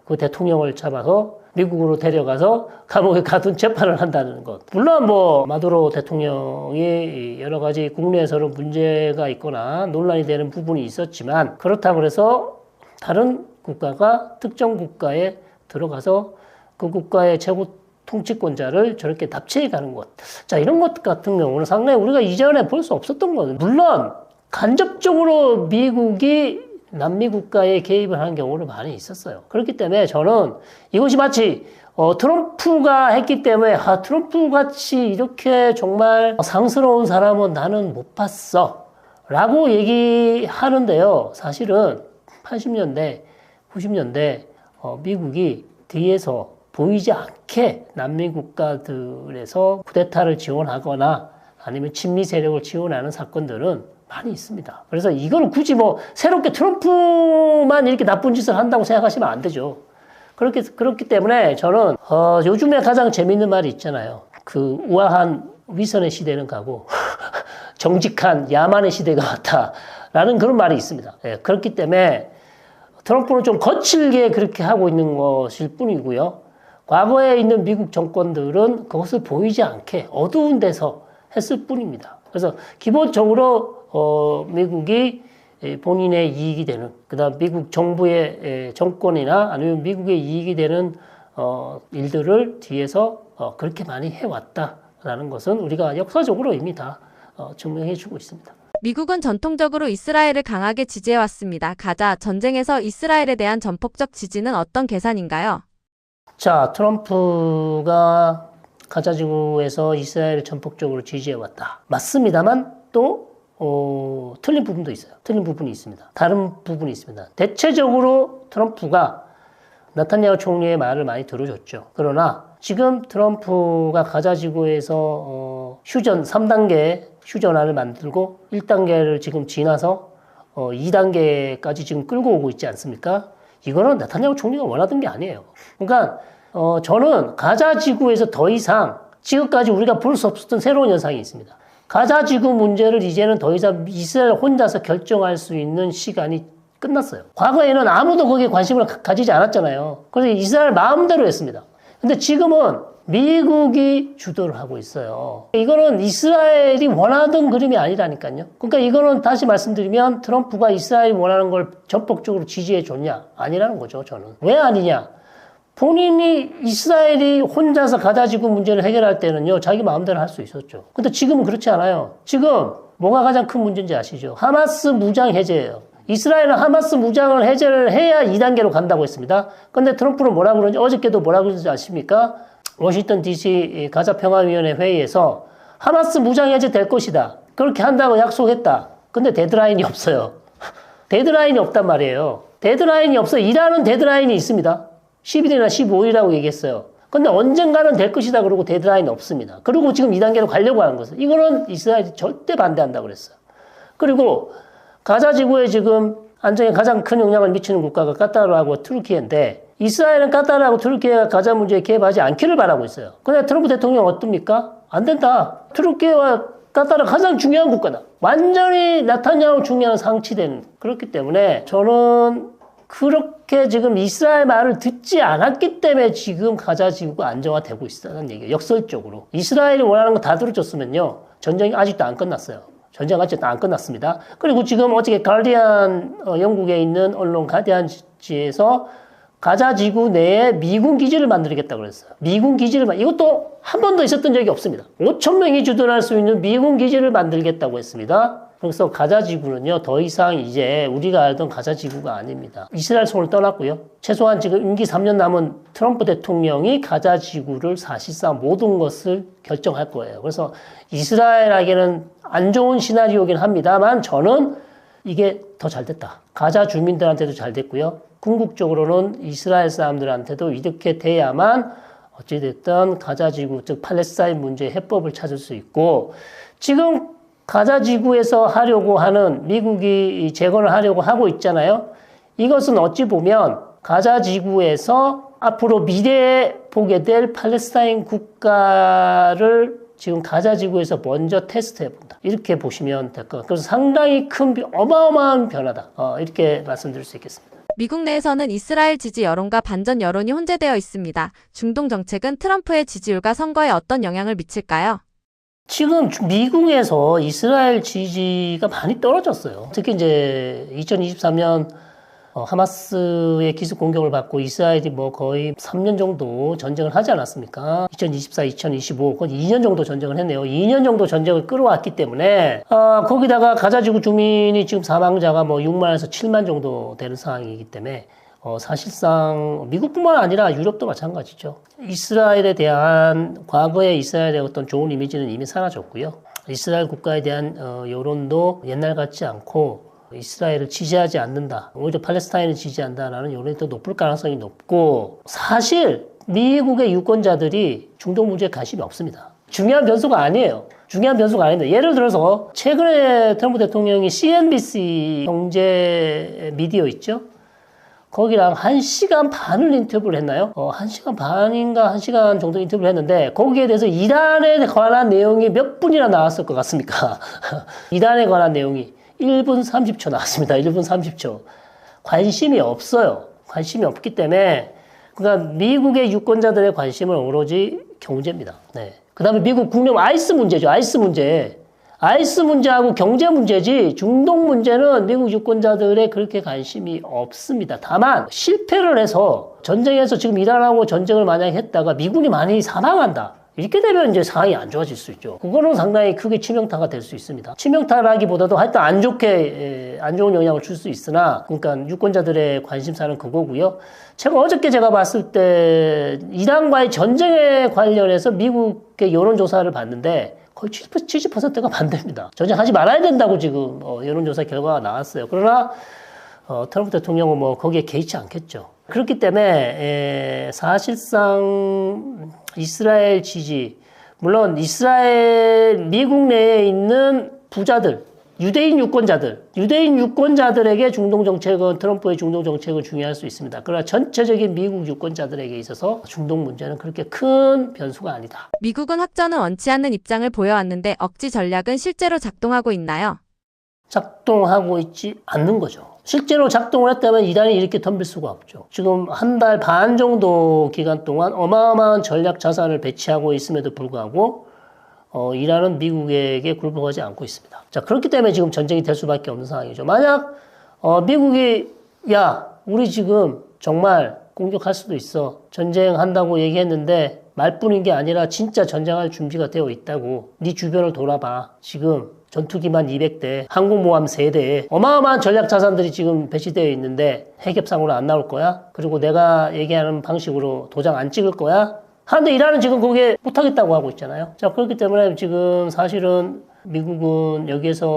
그 대통령을 잡아서 미국으로 데려가서 감옥에 가둔 재판을 한다는 것. 물론 마두로 대통령이 여러 가지 국내에서는 문제가 있거나 논란이 되는 부분이 있었지만, 그렇다고 해서 다른 국가가 특정 국가에 들어가서 그 국가의 최고 통치권자를 저렇게 납치해 가는 것. 자, 이런 것 같은 경우는 상당히 우리가 이전에 볼 수 없었던 거거든요. 물론, 간접적으로 미국이 남미 국가에 개입을 하는 경우는 많이 있었어요. 그렇기 때문에 저는 이것이 마치 트럼프가 했기 때문에 트럼프 같이 이렇게 정말 상스러운 사람은 나는 못 봤어 라고 얘기하는데요. 사실은 80년대, 90년대 미국이 뒤에서 보이지 않게 남미 국가들에서 쿠데타를 지원하거나 아니면 친미 세력을 지원하는 사건들은 많이 있습니다. 그래서 이걸 굳이 새롭게 트럼프만 이렇게 나쁜 짓을 한다고 생각하시면 안 되죠. 그렇기 때문에 저는, 요즘에 가장 재밌는 말이 있잖아요. 그 우아한 위선의 시대는 가고, 정직한 야만의 시대가 왔다. 라는 그런 말이 있습니다. 예, 그렇기 때문에 트럼프는 좀 거칠게 그렇게 하고 있는 것일 뿐이고요. 과거에 있는 미국 정권들은 그것을 보이지 않게 어두운 데서 했을 뿐입니다. 그래서 기본적으로 미국이 본인의 이익이 되는, 그다음 미국 정부의 정권이나 아니면 미국의 이익이 되는 일들을 뒤에서 그렇게 많이 해왔다라는 것은 우리가 역사적으로 이미 다 증명해주고 있습니다. 미국은 전통적으로 이스라엘을 강하게 지지해왔습니다. 가자 전쟁에서 이스라엘에 대한 전폭적 지지는 어떤 계산인가요? 자, 트럼프가 가자지구에서 이스라엘을 전폭적으로 지지해왔다. 맞습니다만 또 틀린 부분도 있어요. 틀린 부분이 있습니다. 다른 부분이 있습니다. 대체적으로 트럼프가 나타냐후 총리의 말을 많이 들어줬죠. 그러나 지금 트럼프가 가자지구에서 휴전 3단계 휴전안을 만들고 1단계를 지금 지나서 2단계까지 지금 끌고 오고 있지 않습니까? 이거는 나타냐후 총리가 원하던 게 아니에요. 그러니까 저는 가자지구에서 더 이상 지금까지 우리가 볼 수 없었던 새로운 현상이 있습니다. 가자지구 문제를 이제는 더 이상 이스라엘 혼자서 결정할 수 있는 시간이 끝났어요. 과거에는 아무도 거기에 관심을 가지지 않았잖아요. 그래서 이스라엘 마음대로 했습니다. 근데 지금은 미국이 주도를 하고 있어요. 이거는 이스라엘이 원하던 그림이 아니라니까요. 그러니까 이거는 다시 말씀드리면 트럼프가 이스라엘이 원하는 걸 전폭적으로 지지해 줬냐? 아니라는 거죠, 저는. 왜 아니냐? 본인이 이스라엘이 혼자서 가자지구 문제를 해결할 때는요, 자기 마음대로 할 수 있었죠. 근데 지금은 그렇지 않아요. 지금 뭐가 가장 큰 문제인지 아시죠? 하마스 무장 해제예요. 이스라엘은 하마스 무장을 해제를 해야 2단계로 간다고 했습니다. 근데 트럼프는 뭐라고 그러는지, 어저께도 뭐라고 그러는지 아십니까? 워싱턴 DC 가자평화위원회 회의에서 하마스 무장 해제 될 것이다. 그렇게 한다고 약속했다. 근데 데드라인이 없어요. 데드라인이 없단 말이에요. 데드라인이 없어. 일하는 데드라인이 있습니다. 10일이나 15일이라고 얘기했어요. 근데 언젠가는 될 것이다 그러고 데드라인 없습니다. 그리고 지금 2단계로 가려고 하는 것은 이거는 이스라엘이 절대 반대한다고 그랬어요. 그리고 가자 지구에 지금 안정에 가장 큰 영향을 미치는 국가가 카타르하고 트루키예인데 이스라엘은 카타르하고 트루키가 가자 문제에 개입하지 않기를 바라고 있어요. 근데 트럼프 대통령은 어떻습니까? 안 된다. 트루키와 카타르가 가장 중요한 국가다. 완전히 나타냐고 중요한 상치된 그렇기 때문에 저는 그렇게 지금 이스라엘 말을 듣지 않았기 때문에 지금 가자 지구가 안정화되고 있다는 얘기예요. 역설적으로. 이스라엘이 원하는 거 다 들어줬으면요. 전쟁이 아직도 안 끝났어요. 전쟁 아직도 안 끝났습니다. 그리고 지금 어저께 가디안, 영국에 있는 언론 가디안지에서 가자 지구 내에 미군 기지를 만들겠다고 그랬어요. 미군 기지를, 이것도 한 번도 있었던 적이 없습니다. 5천 명이 주둔할 수 있는 미군 기지를 만들겠다고 했습니다. 그래서 가자 지구는요, 더 이상 이제 우리가 알던 가자 지구가 아닙니다. 이스라엘 손을 떠났고요. 최소한 지금 임기 3년 남은 트럼프 대통령이 가자 지구를 사실상 모든 것을 결정할 거예요. 그래서 이스라엘에게는 안 좋은 시나리오긴 합니다만 저는 이게 더 잘 됐다. 가자 주민들한테도 잘 됐고요. 궁극적으로는 이스라엘 사람들한테도 이렇게 돼야만 어찌됐든 가자 지구, 즉 팔레스타인 문제의 해법을 찾을 수 있고 지금 가자 지구에서 하려고 하는 미국이 재건을 하려고 하고 있잖아요. 이것은 어찌 보면 가자 지구에서 앞으로 미래에 보게 될 팔레스타인 국가를 지금 가자 지구에서 먼저 테스트해 본다. 이렇게 보시면 될 것 같아요. 그래서 상당히 큰 어마어마한 변화다. 이렇게 말씀드릴 수 있겠습니다. 미국 내에서는 이스라엘 지지 여론과 반전 여론이 혼재되어 있습니다. 중동 정책은 트럼프의 지지율과 선거에 어떤 영향을 미칠까요? 지금 미국에서 이스라엘 지지가 많이 떨어졌어요. 특히 이제 2023년 하마스의 기습 공격을 받고 이스라엘이 뭐 거의 3년 정도 전쟁을 하지 않았습니까? 2024, 2025, 거의 2년 정도 전쟁을 했네요. 2년 정도 전쟁을 끌어왔기 때문에 거기다가 가자지구 주민이 지금 사망자가 뭐 6만에서 7만 정도 되는 상황이기 때문에 사실상 미국뿐만 아니라 유럽도 마찬가지죠. 이스라엘에 대한 과거의 이스라엘의 어떤 좋은 이미지는 이미 사라졌고요. 이스라엘 국가에 대한 여론도 옛날 같지 않고 이스라엘을 지지하지 않는다. 오히려 팔레스타인을 지지한다라는 여론이 더 높을 가능성이 높고 사실 미국의 유권자들이 중동 문제에 관심이 없습니다. 중요한 변수가 아니에요. 중요한 변수가 아닙니다. 예를 들어서 최근에 트럼프 대통령이 CNBC 경제 미디어 있죠? 거기랑 1시간 반을 인터뷰를 했나요? 1시간 반인가 1시간 정도 인터뷰를 했는데 거기에 대해서 이란에 관한 내용이 몇 분이나 나왔을 것 같습니까? 이란에 관한 내용이 1분 30초 나왔습니다. 1분 30초. 관심이 없어요. 관심이 없기 때문에 그러니까 미국의 유권자들의 관심은 오로지 경제입니다. 네. 그 다음에 미국 국내 아이스 문제죠. 아이스 문제. 아이스 문제하고 경제 문제지 중동 문제는 미국 유권자들의 그렇게 관심이 없습니다. 다만 실패를 해서 전쟁에서 지금 이란하고 전쟁을 만약에 했다가 미군이 많이 사망한다. 이렇게 되면 이제 상황이 안 좋아질 수 있죠. 그거는 상당히 크게 치명타가 될 수 있습니다. 치명타라기보다도 하여튼 안 좋게, 안 좋은 영향을 줄 수 있으나, 그러니까 유권자들의 관심사는 그거고요. 어저께 제가 봤을 때, 이란과의 전쟁에 관련해서 미국의 여론조사를 봤는데, 거의 70%가 반대입니다. 전쟁하지 말아야 된다고 지금, 여론조사 결과가 나왔어요. 그러나, 트럼프 대통령은 뭐 거기에 개의치 않겠죠. 그렇기 때문에 사실상 이스라엘 지지, 물론 미국 내에 있는 부자들, 유대인 유권자들에게 중동 정책은 트럼프의 중동 정책은 중요할 수 있습니다. 그러나 전체적인 미국 유권자들에게 있어서 중동 문제는 그렇게 큰 변수가 아니다. 미국은 확전은 원치 않는 입장을 보여왔는데 억지 전략은 실제로 작동하고 있나요? 작동하고 있지 않는 거죠. 실제로 작동을 했다면 이란이 이렇게 덤빌 수가 없죠. 지금 한 달 반 정도 기간 동안 어마어마한 전략 자산을 배치하고 있음에도 불구하고 이란은 미국에게 굴복하지 않고 있습니다. 자, 그렇기 때문에 지금 전쟁이 될 수밖에 없는 상황이죠. 만약 미국이 우리 지금 정말 공격할 수도 있어. 전쟁한다고 얘기했는데 말뿐인 게 아니라 진짜 전쟁할 준비가 되어 있다고. 네 주변을 돌아봐. 지금 전투기만 200대, 항공모함 3대, 어마어마한 전략 자산들이 지금 배치되어 있는데 핵협상으로 안 나올 거야? 그리고 내가 얘기하는 방식으로 도장 안 찍을 거야? 하는데 이란은 지금 거기에 못하겠다고 하고 있잖아요. 자, 그렇기 때문에 지금 사실은 미국은 여기에서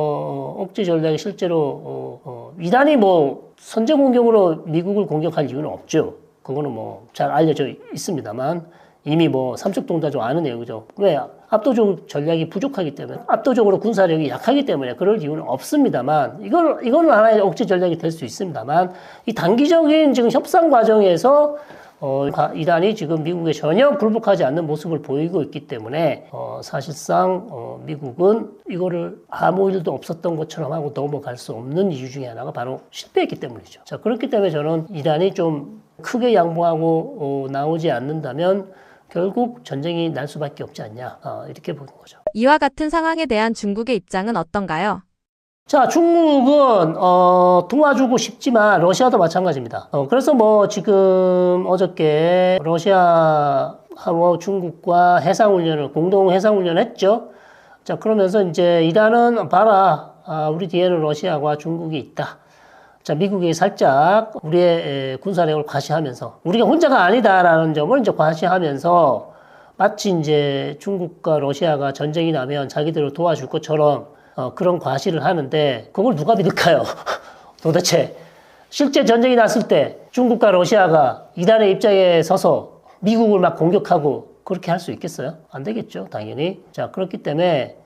억지 전략이 실제로 이란이 뭐 선제 공격으로 미국을 공격할 이유는 없죠. 그거는 뭐 잘 알려져 있습니다만 이미 뭐 삼척 동자조 아는 내용이죠. 왜? 압도적 전략이 부족하기 때문에, 압도적으로 군사력이 약하기 때문에 그럴 이유는 없습니다만, 이거는 하나의 억제 전략이 될 수 있습니다만, 이 단기적인 지금 협상 과정에서 이란이 지금 미국에 전혀 불복하지 않는 모습을 보이고 있기 때문에 사실상 미국은 이거를 아무 일도 없었던 것처럼 하고 넘어갈 수 없는 이유 중에 하나가 바로 실패했기 때문이죠. 자, 그렇기 때문에 저는 이란이 좀 크게 양보하고 나오지 않는다면 결국 전쟁이 날 수밖에 없지 않냐, 이렇게 보는 거죠. 이와 같은 상황에 대한 중국의 입장은 어떤가요? 자, 중국은 도와주고 싶지만 러시아도 마찬가지입니다. 그래서 뭐 지금 어저께 러시아하고 중국과 해상훈련을 공동 해상훈련을 했죠. 자, 그러면서 이제 이란은 봐라, 우리 뒤에는 러시아와 중국이 있다. 자, 미국이 살짝 우리의 군사력을 과시하면서 우리가 혼자가 아니다라는 점을 이제 과시하면서 마치 이제 중국과 러시아가 전쟁이 나면 자기들을 도와줄 것처럼 그런 과시를 하는데 그걸 누가 믿을까요? 도대체 실제 전쟁이 났을 때 중국과 러시아가 이란의 입장에 서서 미국을 막 공격하고 그렇게 할 수 있겠어요? 안 되겠죠, 당연히. 자, 그렇기 때문에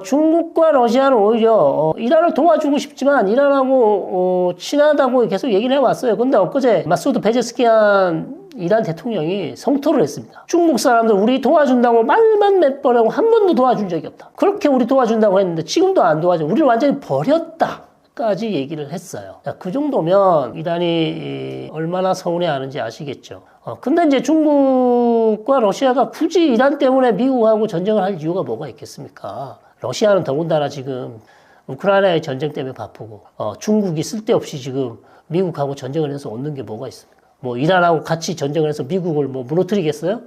중국과 러시아는 오히려 이란을 도와주고 싶지만 이란하고 친하다고 계속 얘기를 해왔어요. 근데 엊그제 마수드 페제스키안 이란 대통령이 성토를 했습니다. 중국 사람들 우리 도와준다고 말만 몇 번 하고 한 번도 도와준 적이 없다. 그렇게 우리 도와준다고 했는데 지금도 안 도와줘. 우리를 완전히 버렸다. 까지 얘기를 했어요. 자, 그 정도면 이란이 얼마나 서운해하는지 아시겠죠. 근데 이제 중국과 러시아가 굳이 이란 때문에 미국하고 전쟁을 할 이유가 뭐가 있겠습니까? 러시아는 더군다나 지금 우크라이나의 전쟁 때문에 바쁘고 중국이 쓸데없이 지금 미국하고 전쟁을 해서 얻는 게 뭐가 있습니까? 뭐 이란하고 같이 전쟁을 해서 미국을 뭐 무너뜨리겠어요?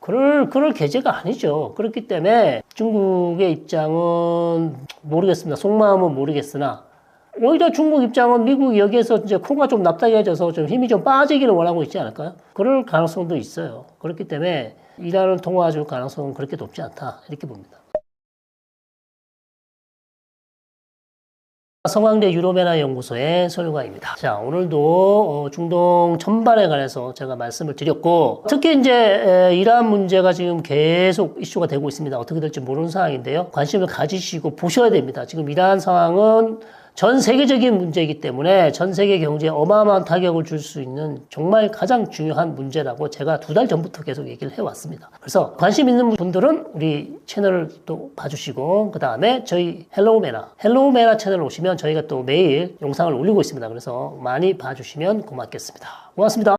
그럴 계제가 아니죠. 그렇기 때문에 중국의 입장은 모르겠습니다. 속마음은 모르겠으나 오히려 중국 입장은 미국이 여기에서 이제 코가 좀 납작해져서 좀 힘이 좀 빠지기를 원하고 있지 않을까요? 그럴 가능성도 있어요. 그렇기 때문에 이란을 도와줄 가능성은 그렇게 높지 않다. 이렇게 봅니다. 성황대 유로메나 연구소의 설과입니다. 자, 오늘도 중동 전반에 관해서 제가 말씀을 드렸고, 특히 이제 이란 문제가 지금 계속 이슈가 되고 있습니다. 어떻게 될지 모르는 상황인데요. 관심을 가지시고 보셔야 됩니다. 지금 이란 상황은 전 세계적인 문제이기 때문에 전 세계 경제에 어마어마한 타격을 줄 수 있는 정말 가장 중요한 문제라고 제가 2달 전부터 계속 얘기를 해왔습니다. 그래서 관심 있는 분들은 우리 채널을 또 봐주시고 그 다음에 저희 헬로우메나 채널 오시면 저희가 또 매일 영상을 올리고 있습니다. 그래서 많이 봐주시면 고맙겠습니다. 고맙습니다.